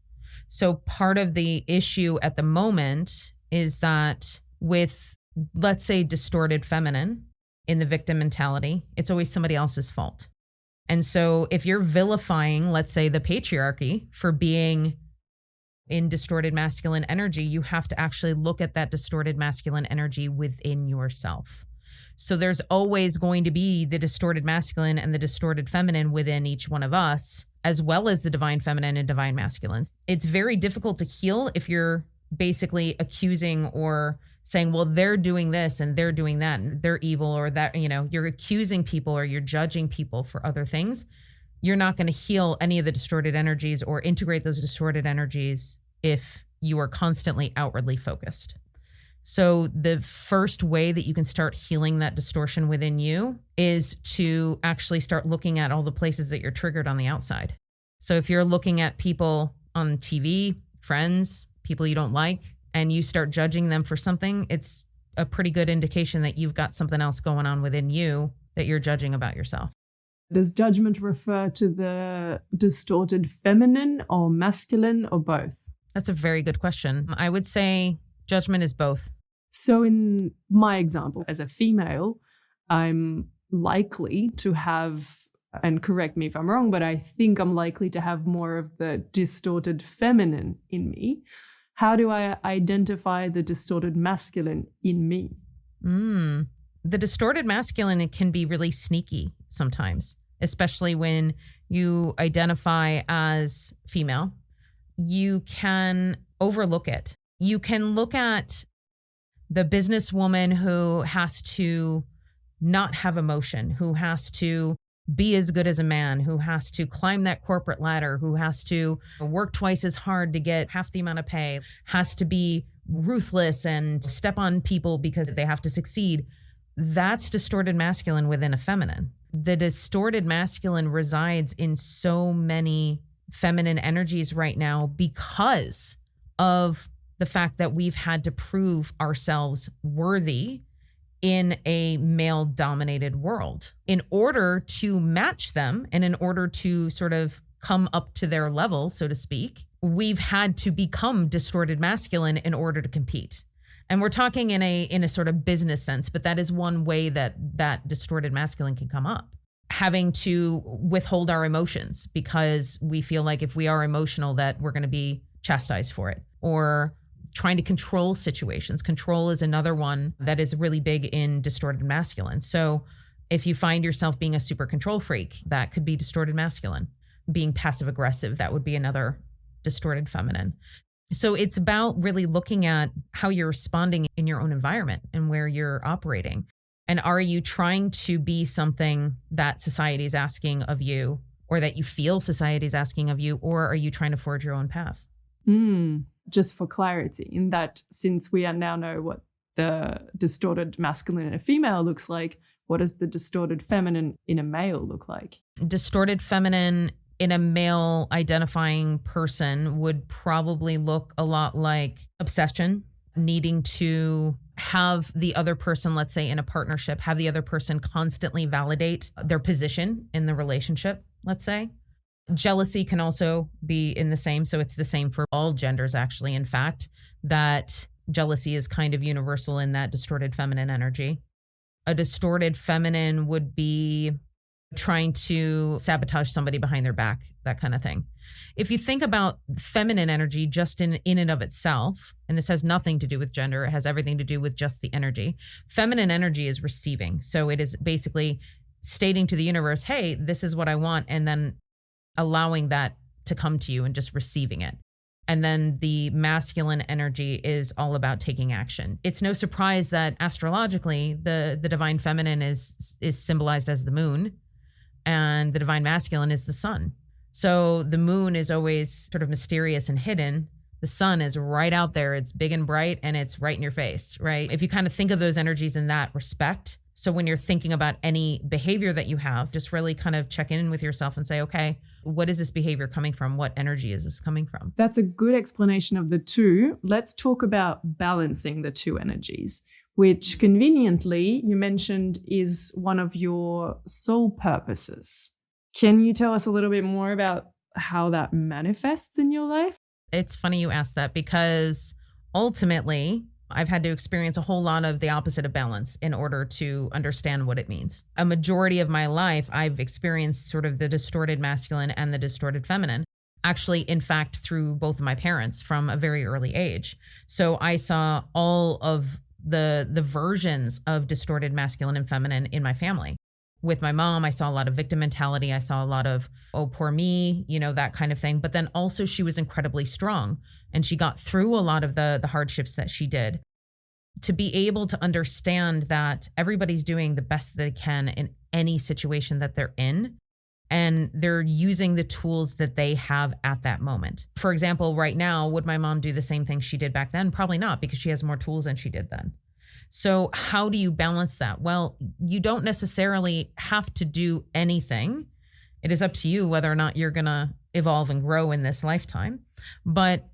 So part of the issue at the moment is that with, let's say, distorted feminine in the victim mentality, it's always somebody else's fault. And so if you're vilifying, let's say, the patriarchy for being in distorted masculine energy, you have to actually look at that distorted masculine energy within yourself. So there's always going to be the distorted masculine and the distorted feminine within each one of us, as well as the divine feminine and divine masculines. It's very difficult to heal if you're basically accusing or saying, well, they're doing this and they're doing that and they're evil, or that, you're accusing people or you're judging people for other things, you're not going to heal any of the distorted energies or integrate those distorted energies if you are constantly outwardly focused. So the first way that you can start healing that distortion within you is to actually start looking at all the places that you're triggered on the outside. So if you're looking at people on TV, friends, people you don't like, and you start judging them for something, it's a pretty good indication that you've got something else going on within you that you're judging about yourself. Does judgment refer to the distorted feminine or masculine or both? That's a very good question. I would say judgment is both. So in my example, as a female, I'm likely to have, and correct me if I'm wrong, but I think I'm likely to have more of the distorted feminine in me. How do I identify the distorted masculine in me? The distorted masculine, it can be really sneaky sometimes, especially when you identify as female. You can overlook it. You can look at the businesswoman who has to not have emotion, who has to be as good as a man, who has to climb that corporate ladder, who has to work twice as hard to get half the amount of pay, has to be ruthless and step on people because they have to succeed. That's distorted masculine within a feminine. The distorted masculine resides in so many feminine energies right now because of the fact that we've had to prove ourselves worthy in a male-dominated world. In order to match them and in order to sort of come up to their level, so to speak, we've had to become distorted masculine in order to compete. And we're talking in a sort of business sense, but that is one way that distorted masculine can come up. Having to withhold our emotions because we feel like if we are emotional that we're going to be chastised for it, or trying to control situations. Control is another one that is really big in distorted masculine. So if you find yourself being a super control freak, that could be distorted masculine. Being passive aggressive, that would be another distorted feminine. So it's about really looking at how you're responding in your own environment and where you're operating. And are you trying to be something that society is asking of you, or that you feel society is asking of you, or are you trying to forge your own path? Just for clarity, in that since we now know what the distorted masculine in a female looks like, what does the distorted feminine in a male look like? Distorted feminine in a male identifying person would probably look a lot like obsession, needing to have the other person, let's say in a partnership, have the other person constantly validate their position in the relationship, let's say. Jealousy can also be in the same. So it's the same for all genders, actually. In fact, that jealousy is kind of universal in that distorted feminine energy. A distorted feminine would be trying to sabotage somebody behind their back, that kind of thing. If you think about feminine energy just in and of itself, and this has nothing to do with gender, it has everything to do with just the energy. Feminine energy is receiving. So it is basically stating to the universe, hey, this is what I want, and then allowing that to come to you and just receiving it. And then the masculine energy is all about taking action. It's no surprise that astrologically, the divine feminine is symbolized as the moon, and the divine masculine is the sun. So the moon is always sort of mysterious and hidden. The sun is right out there. It's big and bright, and it's right in your face, right? If you kind of think of those energies in that respect, so when you're thinking about any behavior that you have, just really kind of check in with yourself and say, okay, what is this behavior coming from? What energy is this coming from? That's a good explanation of the two. Let's talk about balancing the two energies, which conveniently you mentioned is one of your soul purposes. Can you tell us a little bit more about how that manifests in your life? It's funny you asked that, because ultimately, I've had to experience a whole lot of the opposite of balance in order to understand what it means. A majority of my life, I've experienced sort of the distorted masculine and the distorted feminine, actually, in fact, through both of my parents from a very early age. So I saw all of the versions of distorted masculine and feminine in my family. With my mom, I saw a lot of victim mentality. I saw a lot of, oh, poor me, that kind of thing. But then also she was incredibly strong, and she got through a lot of the hardships that she did. to be able to understand that everybody's doing the best they can in any situation that they're in, and they're using the tools that they have at that moment. For example, right now, would my mom do the same thing she did back then? Probably not, because she has more tools than she did then. So how do you balance that? Well, you don't necessarily have to do anything. It is up to you whether or not you're going to evolve and grow in this lifetime. But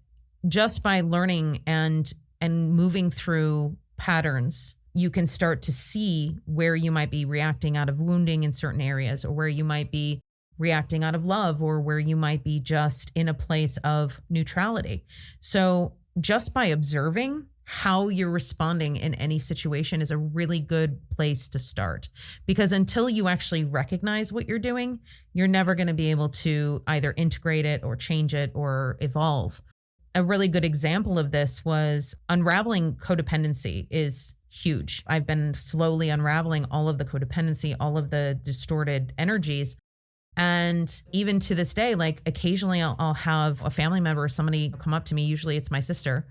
just by learning and moving through patterns, you can start to see where you might be reacting out of wounding in certain areas, or where you might be reacting out of love, or where you might be just in a place of neutrality. So just by observing how you're responding in any situation is a really good place to start, because until you actually recognize what you're doing, you're never going to be able to either integrate it or change it or evolve. A really good example of this was unraveling codependency is huge. I've been slowly unraveling all of the codependency, all of the distorted energies. And even to this day, like occasionally I'll have a family member or somebody come up to me, usually it's my sister,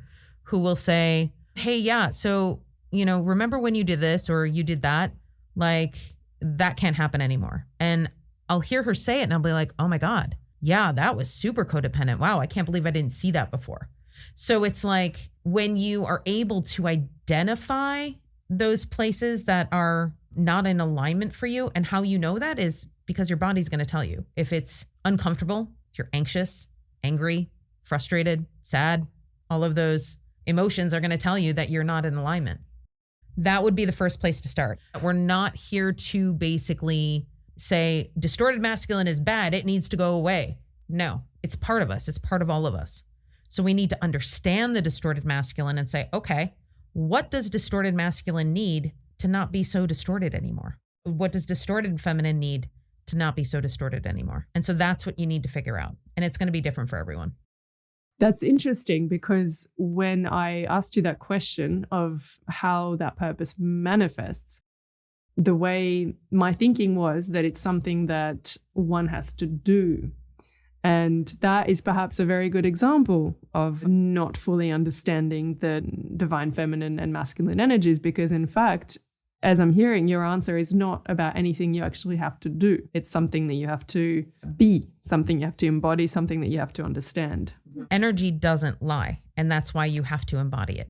who will say, hey, yeah, so, remember when you did this or you did that? Like, that can't happen anymore. And I'll hear her say it and I'll be like, oh my God, yeah, that was super codependent. Wow, I can't believe I didn't see that before. So it's like when you are able to identify those places that are not in alignment for you, and how you know that is because your body's going to tell you. If it's uncomfortable, if you're anxious, angry, frustrated, sad, all of those emotions are going to tell you that you're not in alignment. That would be the first place to start. We're not here to basically say distorted masculine is bad, it needs to go away. No, it's part of us. It's part of all of us. So we need to understand the distorted masculine and say, okay, what does distorted masculine need to not be so distorted anymore? What does distorted feminine need to not be so distorted anymore? And so that's what you need to figure out. And it's going to be different for everyone. That's interesting, because when I asked you that question of how that purpose manifests, the way my thinking was that it's something that one has to do. And that is perhaps a very good example of not fully understanding the divine feminine and masculine energies, because in fact, as I'm hearing, your answer is not about anything you actually have to do. It's something that you have to be, something you have to embody, something that you have to understand. Energy doesn't lie, and that's why you have to embody it.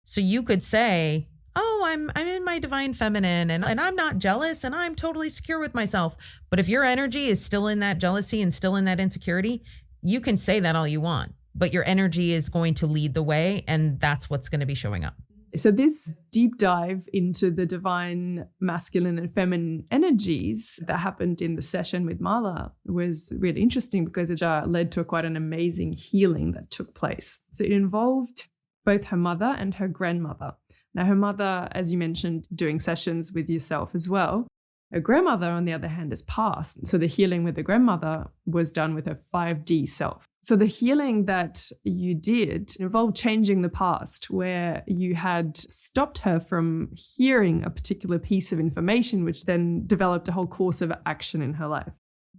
So you could say, oh, I'm in my divine feminine and I'm not jealous and I'm totally secure with myself. But if your energy is still in that jealousy and still in that insecurity, you can say that all you want, but your energy is going to lead the way, and that's what's going to be showing up. So this deep dive into the divine masculine and feminine energies that happened in the session with Marla was really interesting, because it led to quite an amazing healing that took place. So it involved both her mother and her grandmother. Now, her mother, as you mentioned, doing sessions with yourself as well. Her grandmother, on the other hand, has passed. So the healing with the grandmother was done with her 5D self. So the healing that you did involved changing the past, where you had stopped her from hearing a particular piece of information, which then developed a whole course of action in her life.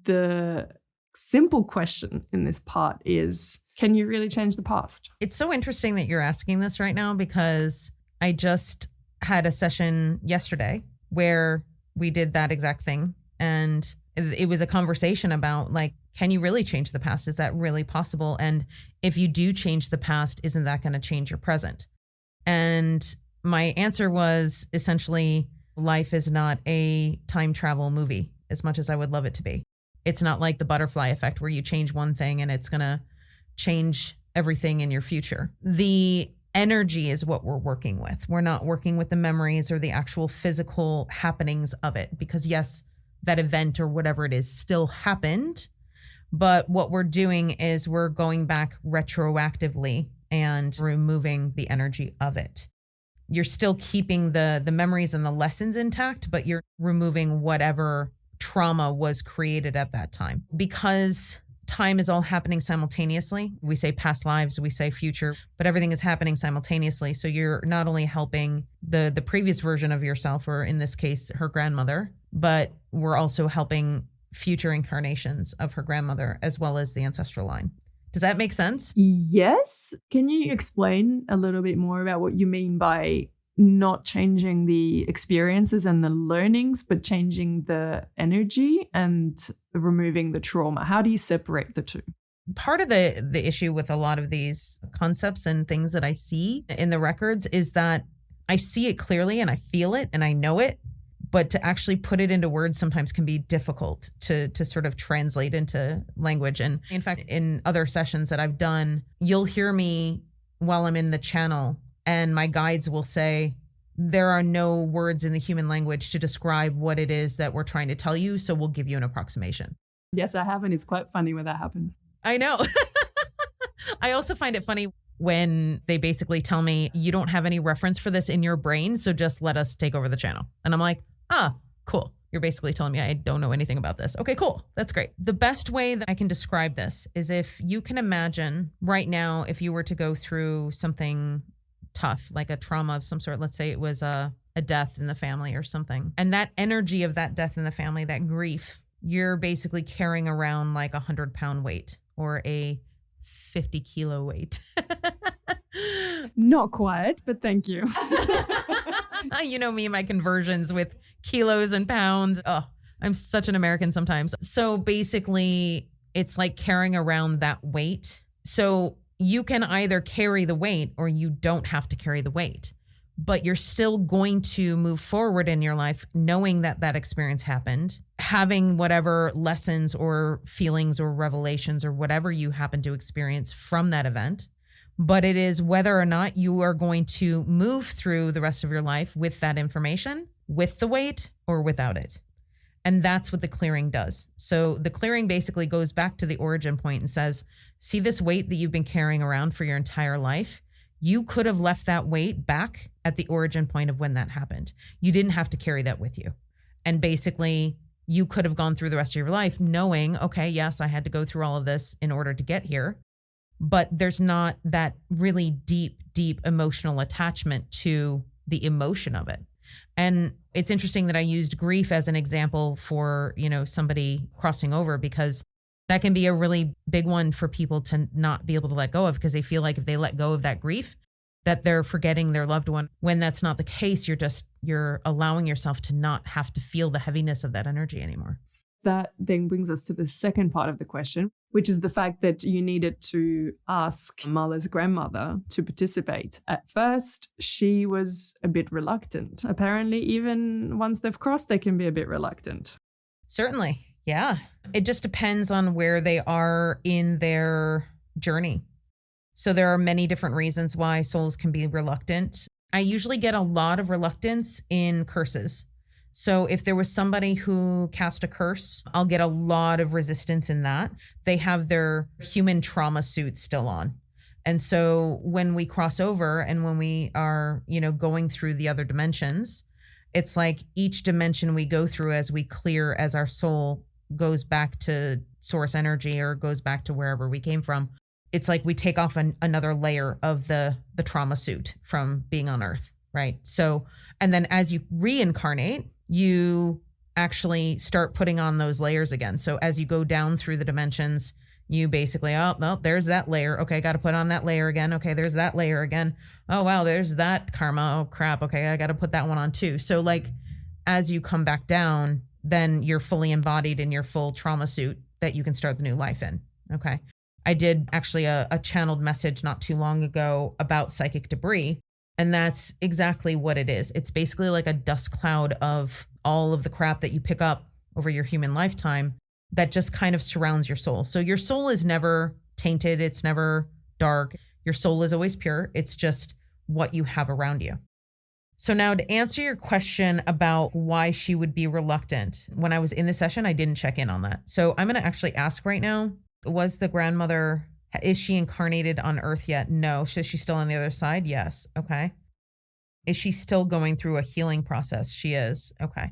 The simple question in this part is, can you really change the past? It's so interesting that you're asking this right now, because I just had a session yesterday where we did that exact thing. And it was a conversation about, like, can you really change the past? Is that really possible? And if you do change the past, isn't that going to change your present? And my answer was essentially, life is not a time travel movie, as much as I would love it to be. It's not like the butterfly effect where you change one thing and it's going to change everything in your future. The energy is what we're working with. We're not working with the memories or the actual physical happenings of it, because yes, that event or whatever it is still happened. But what we're doing is we're going back retroactively and removing the energy of it. You're still keeping the memories and the lessons intact, but you're removing whatever trauma was created at that time. Because time is all happening simultaneously. We say past lives, we say future, but everything is happening simultaneously. So you're not only helping the previous version of yourself, or in this case, her grandmother, but we're also helping future incarnations of her grandmother, as well as the ancestral line. Does that make sense? Yes. Can you explain a little bit more about what you mean by not changing the experiences and the learnings, but changing the energy and removing the trauma? How do you separate the two? Part of the issue with a lot of these concepts and things that I see in the records is that I see it clearly and I feel it and I know it, but to actually put it into words sometimes can be difficult to sort of translate into language. And in fact, in other sessions that I've done, you'll hear me while I'm in the channel and my guides will say, there are no words in the human language to describe what it is that we're trying to tell you, so we'll give you an approximation. Yes, I have, and it's quite funny when that happens. I know. I also find it funny when they basically tell me, you don't have any reference for this in your brain, so just let us take over the channel. And I'm like, cool. You're basically telling me I don't know anything about this. Okay, cool. That's great. The best way that I can describe this is if you can imagine right now, if you were to go through something tough, like a trauma of some sort, let's say it was a death in the family or something, and that energy of that death in the family, that grief, you're basically carrying around like 100-pound weight or a 50-kilo weight. Not quite, but thank you. You know me, my conversions with kilos and pounds. Oh, I'm such an American sometimes. So basically, it's like carrying around that weight. So you can either carry the weight or you don't have to carry the weight, but you're still going to move forward in your life knowing that that experience happened, having whatever lessons or feelings or revelations or whatever you happen to experience from that event. But it is whether or not you are going to move through the rest of your life with that information, with the weight or without it. And that's what the clearing does. So the clearing basically goes back to the origin point and says, see this weight that you've been carrying around for your entire life? You could have left that weight back at the origin point of when that happened. You didn't have to carry that with you. And basically, you could have gone through the rest of your life knowing, okay, yes, I had to go through all of this in order to get here. But there's not that really deep, deep emotional attachment to the emotion of it. And it's interesting that I used grief as an example for, somebody crossing over, because that can be a really big one for people to not be able to let go of, because they feel like if they let go of that grief, that they're forgetting their loved one. When that's not the case, you're allowing yourself to not have to feel the heaviness of that energy anymore. That then brings us to the second part of the question, which is the fact that you needed to ask Marla's grandmother to participate. At first, she was a bit reluctant. Apparently, even once they've crossed, they can be a bit reluctant. Certainly. Yeah. It just depends on where they are in their journey. So there are many different reasons why souls can be reluctant. I usually get a lot of reluctance in curses. So if there was somebody who cast a curse, I'll get a lot of resistance in that. They have their human trauma suit still on. And so when we cross over and when we are, going through the other dimensions, it's like each dimension we go through as we clear, as our soul goes back to source energy or goes back to wherever we came from. It's like we take off another layer of the trauma suit from being on Earth, right? So, and then as you reincarnate, you actually start putting on those layers again. So as you go down through the dimensions, you basically, there's that layer. Okay, got to put on that layer again. Okay, there's that layer again. Oh, wow, there's that karma. Oh, crap. Okay, I got to put that one on too. So like as you come back down, then you're fully embodied in your full trauma suit that you can start the new life in. Okay. I did actually a channeled message not too long ago about psychic debris. And that's exactly what it is. It's basically like a dust cloud of all of the crap that you pick up over your human lifetime that just kind of surrounds your soul. So your soul is never tainted. It's never dark. Your soul is always pure. It's just what you have around you. So now to answer your question about why she would be reluctant, when I was in the session, I didn't check in on that. So I'm going to actually ask right now, was the grandmother, is she incarnated on Earth yet? No. Is she still on the other side? Yes. Okay. Is she still going through a healing process? She is. Okay.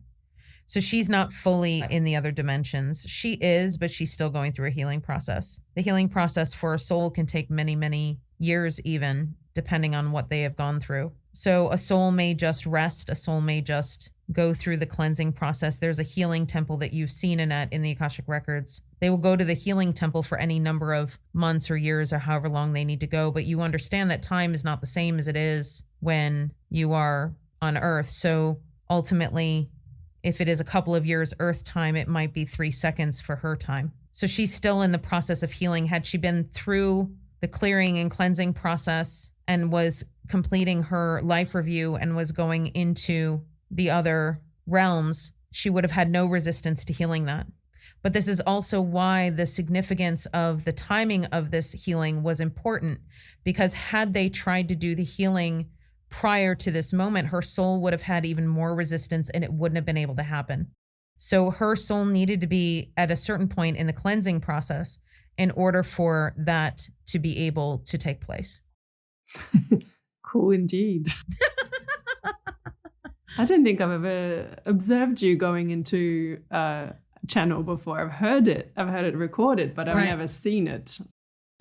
So she's not fully in the other dimensions. She is, but she's still going through a healing process. The healing process for a soul can take many, many years even, depending on what they have gone through. So a soul may just rest. A soul may just go through the cleansing process. There's a healing temple that you've seen, Annette, in the Akashic Records. They will go to the healing temple for any number of months or years or however long they need to go. But you understand that time is not the same as it is when, you are on Earth. So ultimately, if it is a couple of years Earth time, it might be 3 seconds for her time. So she's still in the process of healing. Had she been through the clearing and cleansing process and was completing her life review and was going into the other realms, she would have had no resistance to healing that. But this is also why the significance of the timing of this healing was important, because had they tried to do the healing prior to this moment, her soul would have had even more resistance and it wouldn't have been able to happen. So her soul needed to be at a certain point in the cleansing process in order for that to be able to take place. Cool indeed. I don't think I've ever observed you going into a channel before. I've heard it recorded, but I've never seen it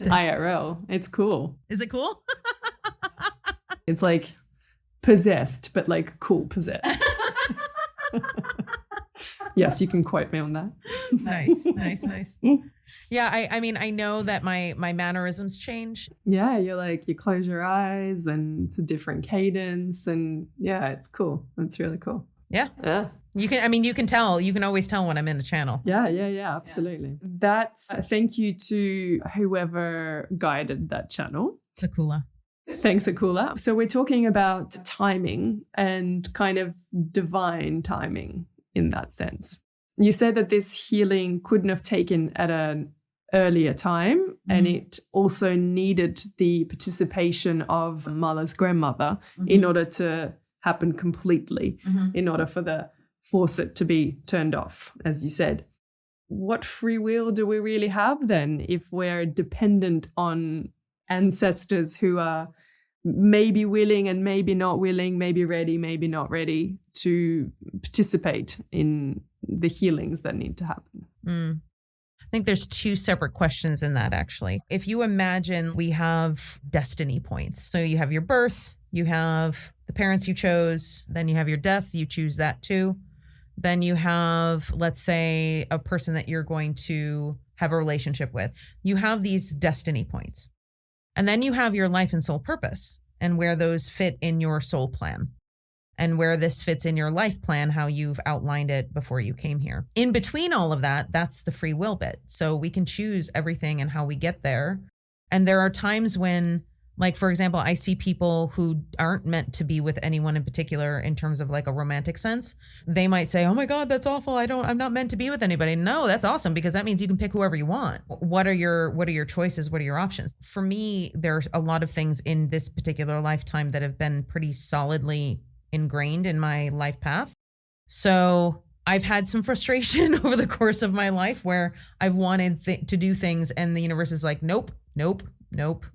IRL. It's cool. Is it cool? It's like possessed, but like cool possessed. Yes, you can quote me on that. Nice. Yeah, I mean, I know that my mannerisms change. Yeah, you close your eyes and it's a different cadence, and yeah, it's cool. It's really cool. Yeah. You can tell. You can always tell when I'm in a channel. Yeah, absolutely. That's thank you to whoever guided that channel. Sakula. Thanks, Akula. So we're talking about timing and kind of divine timing in that sense. You said that this healing couldn't have taken at an earlier time, and it also needed the participation of Mala's grandmother in order to happen completely, in order for the faucet to be turned off, as you said. What free will do we really have then if we're dependent on ancestors who are maybe willing and maybe not willing, maybe ready, maybe not ready to participate in the healings that need to happen? I think there's two separate questions in that, actually. If you imagine we have destiny points. So you have your birth, you have the parents you chose, then you have your death, you choose that too. Then you have, let's say, a person that you're going to have a relationship with. You have these destiny points. And then you have your life and soul purpose and where those fit in your soul plan and where this fits in your life plan, how you've outlined it before you came here. In between all of that, that's the free will bit. So we can choose everything and how we get there. And there are times when, like, for example, I see people who aren't meant to be with anyone in particular in terms of like a romantic sense. They might say, oh my God, that's awful. I'm not meant to be with anybody. No, that's awesome, because that means you can pick whoever you want. What are your choices? What are your options? For me, there's a lot of things in this particular lifetime that have been pretty solidly ingrained in my life path. So I've had some frustration over the course of my life where I've wanted to do things and the universe is like, nope,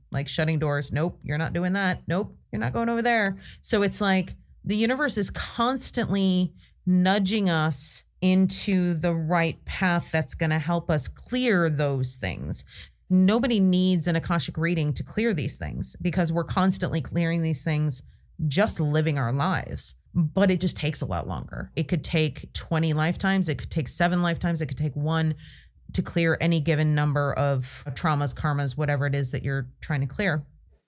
like shutting doors. Nope, you're not doing that. Nope, you're not going over there. So it's like the universe is constantly nudging us into the right path that's going to help us clear those things. Nobody needs an Akashic reading to clear these things because we're constantly clearing these things just living our lives. But it just takes a lot longer. It could take 20 lifetimes. It could take 7 lifetimes. It could take 1 to clear any given number of traumas, karmas, whatever it is that you're trying to clear.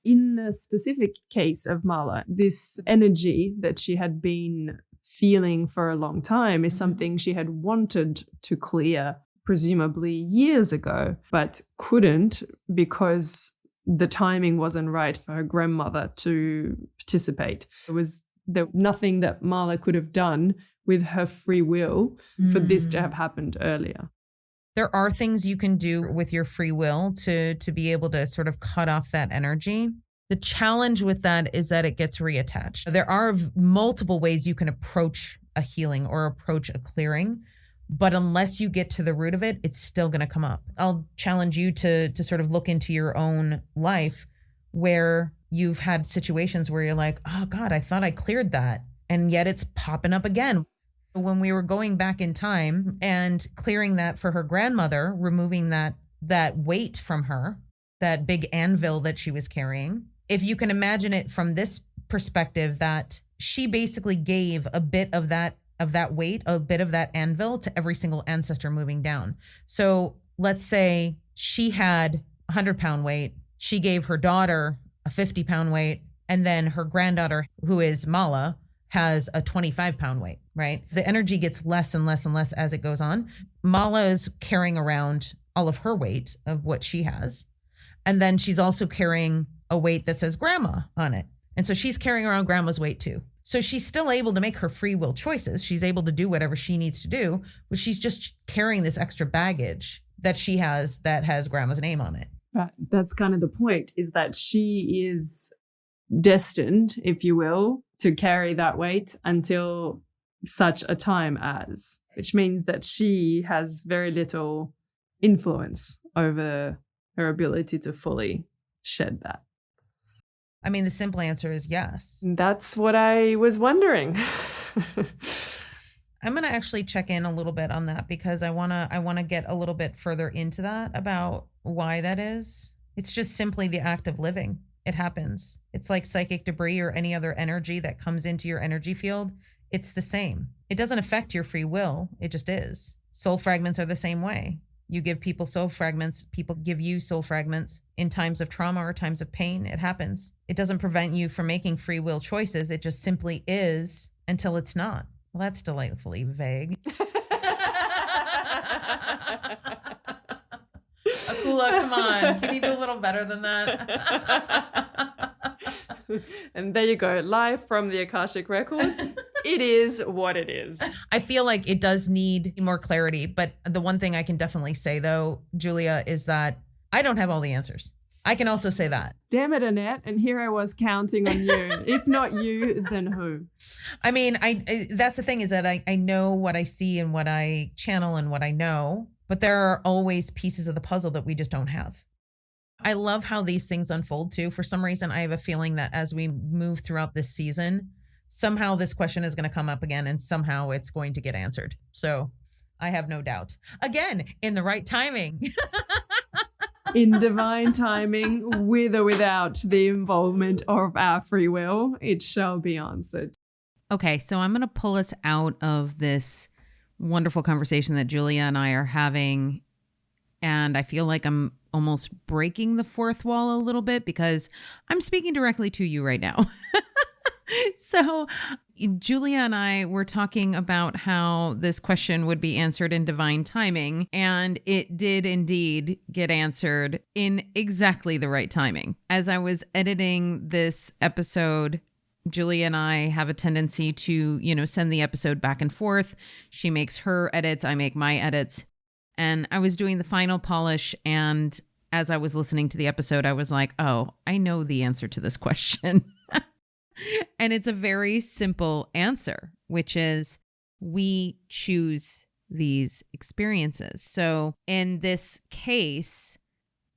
In the specific case of Mala, this energy that she had been feeling for a long time is something she had wanted to clear, presumably years ago, but couldn't because the timing wasn't right for her grandmother to participate. There was nothing that Mala could have done with her free will for this to have happened earlier. There are things you can do with your free will to be able to sort of cut off that energy. The challenge with that is that it gets reattached. There are multiple ways you can approach a healing or approach a clearing, but unless you get to the root of it, it's still going to come up. I'll challenge you to sort of look into your own life where you've had situations where you're like, oh God, I thought I cleared that. And yet it's popping up again. When we were going back in time and clearing that for her grandmother, removing that weight from her, that big anvil that she was carrying, if you can imagine it from this perspective, that she basically gave a bit of that weight, a bit of that anvil to every single ancestor moving down. So let's say she had a 100-pound weight. She gave her daughter a 50-pound weight, And then her granddaughter, who is Mala, has a 25-pound weight, right? The energy gets less and less and less as it goes on. Mala is carrying around all of her weight of what she has. And then she's also carrying a weight that says grandma on it. And so she's carrying around grandma's weight too. So she's still able to make her free will choices. She's able to do whatever she needs to do, but she's just carrying this extra baggage that she has that has grandma's name on it. But that's kind of the point, is that she is destined, if you will, to carry that weight until such a time as, which means that she has very little influence over her ability to fully shed that. I mean, the simple answer is yes. That's what I was wondering. I'm going to actually check in a little bit on that because I want to get a little bit further into that about why that is. It's just simply the act of living. It happens. It's like psychic debris or any other energy that comes into your energy field. It's the same. It doesn't affect your free will. It just is. Soul fragments are the same way. You give people soul fragments. People give you soul fragments in times of trauma or times of pain. It happens. It doesn't prevent you from making free will choices. It just simply is until it's not. Well, that's delightfully vague. Akula, come on. Can you do a little better than that? And there you go. Live from the Akashic Records. It is what it is. I feel like it does need more clarity. But the one thing I can definitely say, though, Julia, is that I don't have all the answers. I can also say that. Damn it, Annette. And here I was counting on you. If not you, then who? I mean, that's the thing, is that I know what I see and what I channel and what I know. But there are always pieces of the puzzle that we just don't have. I love how these things unfold too. For some reason, I have a feeling that as we move throughout this season, somehow this question is going to come up again and somehow it's going to get answered. So I have no doubt. Again, in the right timing. In divine timing, with or without the involvement of our free will, it shall be answered. Okay, so I'm going to pull us out of this wonderful conversation that Julia and I are having. And I feel like I'm almost breaking the fourth wall a little bit because I'm speaking directly to you right now. So Julia and I were talking about how this question would be answered in divine timing, and it did indeed get answered in exactly the right timing. As I was editing this episode, Julia and I have a tendency to, send the episode back and forth. She makes her edits, I make my edits. And I was doing the final polish, and as I was listening to the episode, I was like, oh, I know the answer to this question. And it's a very simple answer, which is we choose these experiences. So in this case,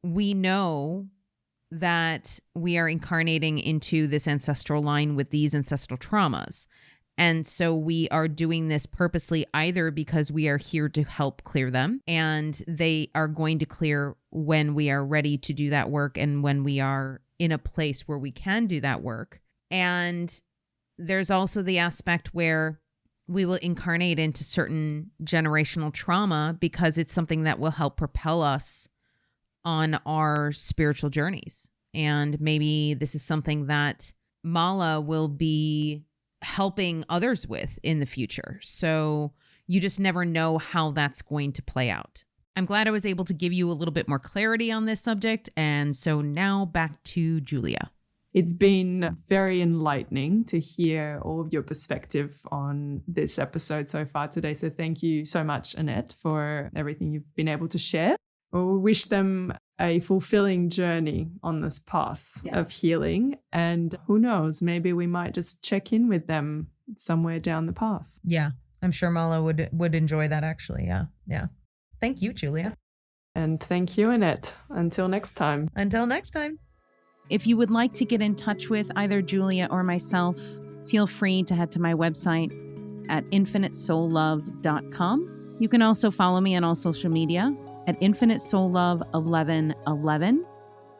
we know that we are incarnating into this ancestral line with these ancestral traumas. And so we are doing this purposely, either because we are here to help clear them, and they are going to clear when we are ready to do that work and when we are in a place where we can do that work. And there's also the aspect where we will incarnate into certain generational trauma because it's something that will help propel us on our spiritual journeys. And maybe this is something that Mala will be helping others with in the future. So you just never know how that's going to play out. I'm glad I was able to give you a little bit more clarity on this subject. And so now back to Julia. It's been very enlightening to hear all of your perspective on this episode so far today. So thank you so much, Annette, for everything you've been able to share. We wish them a fulfilling journey on this path of healing. And who knows, maybe we might just check in with them somewhere down the path. Yeah, I'm sure Mala would enjoy that, actually. Yeah. Thank you, Julia. And thank you, Annette. Until next time. Until next time. If you would like to get in touch with either Julia or myself, feel free to head to my website at infinitesoullove.com. You can also follow me on all social media at infinitesoullove1111.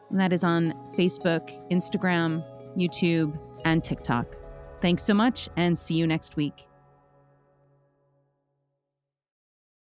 And that is on Facebook, Instagram, YouTube, and TikTok. Thanks so much, and see you next week.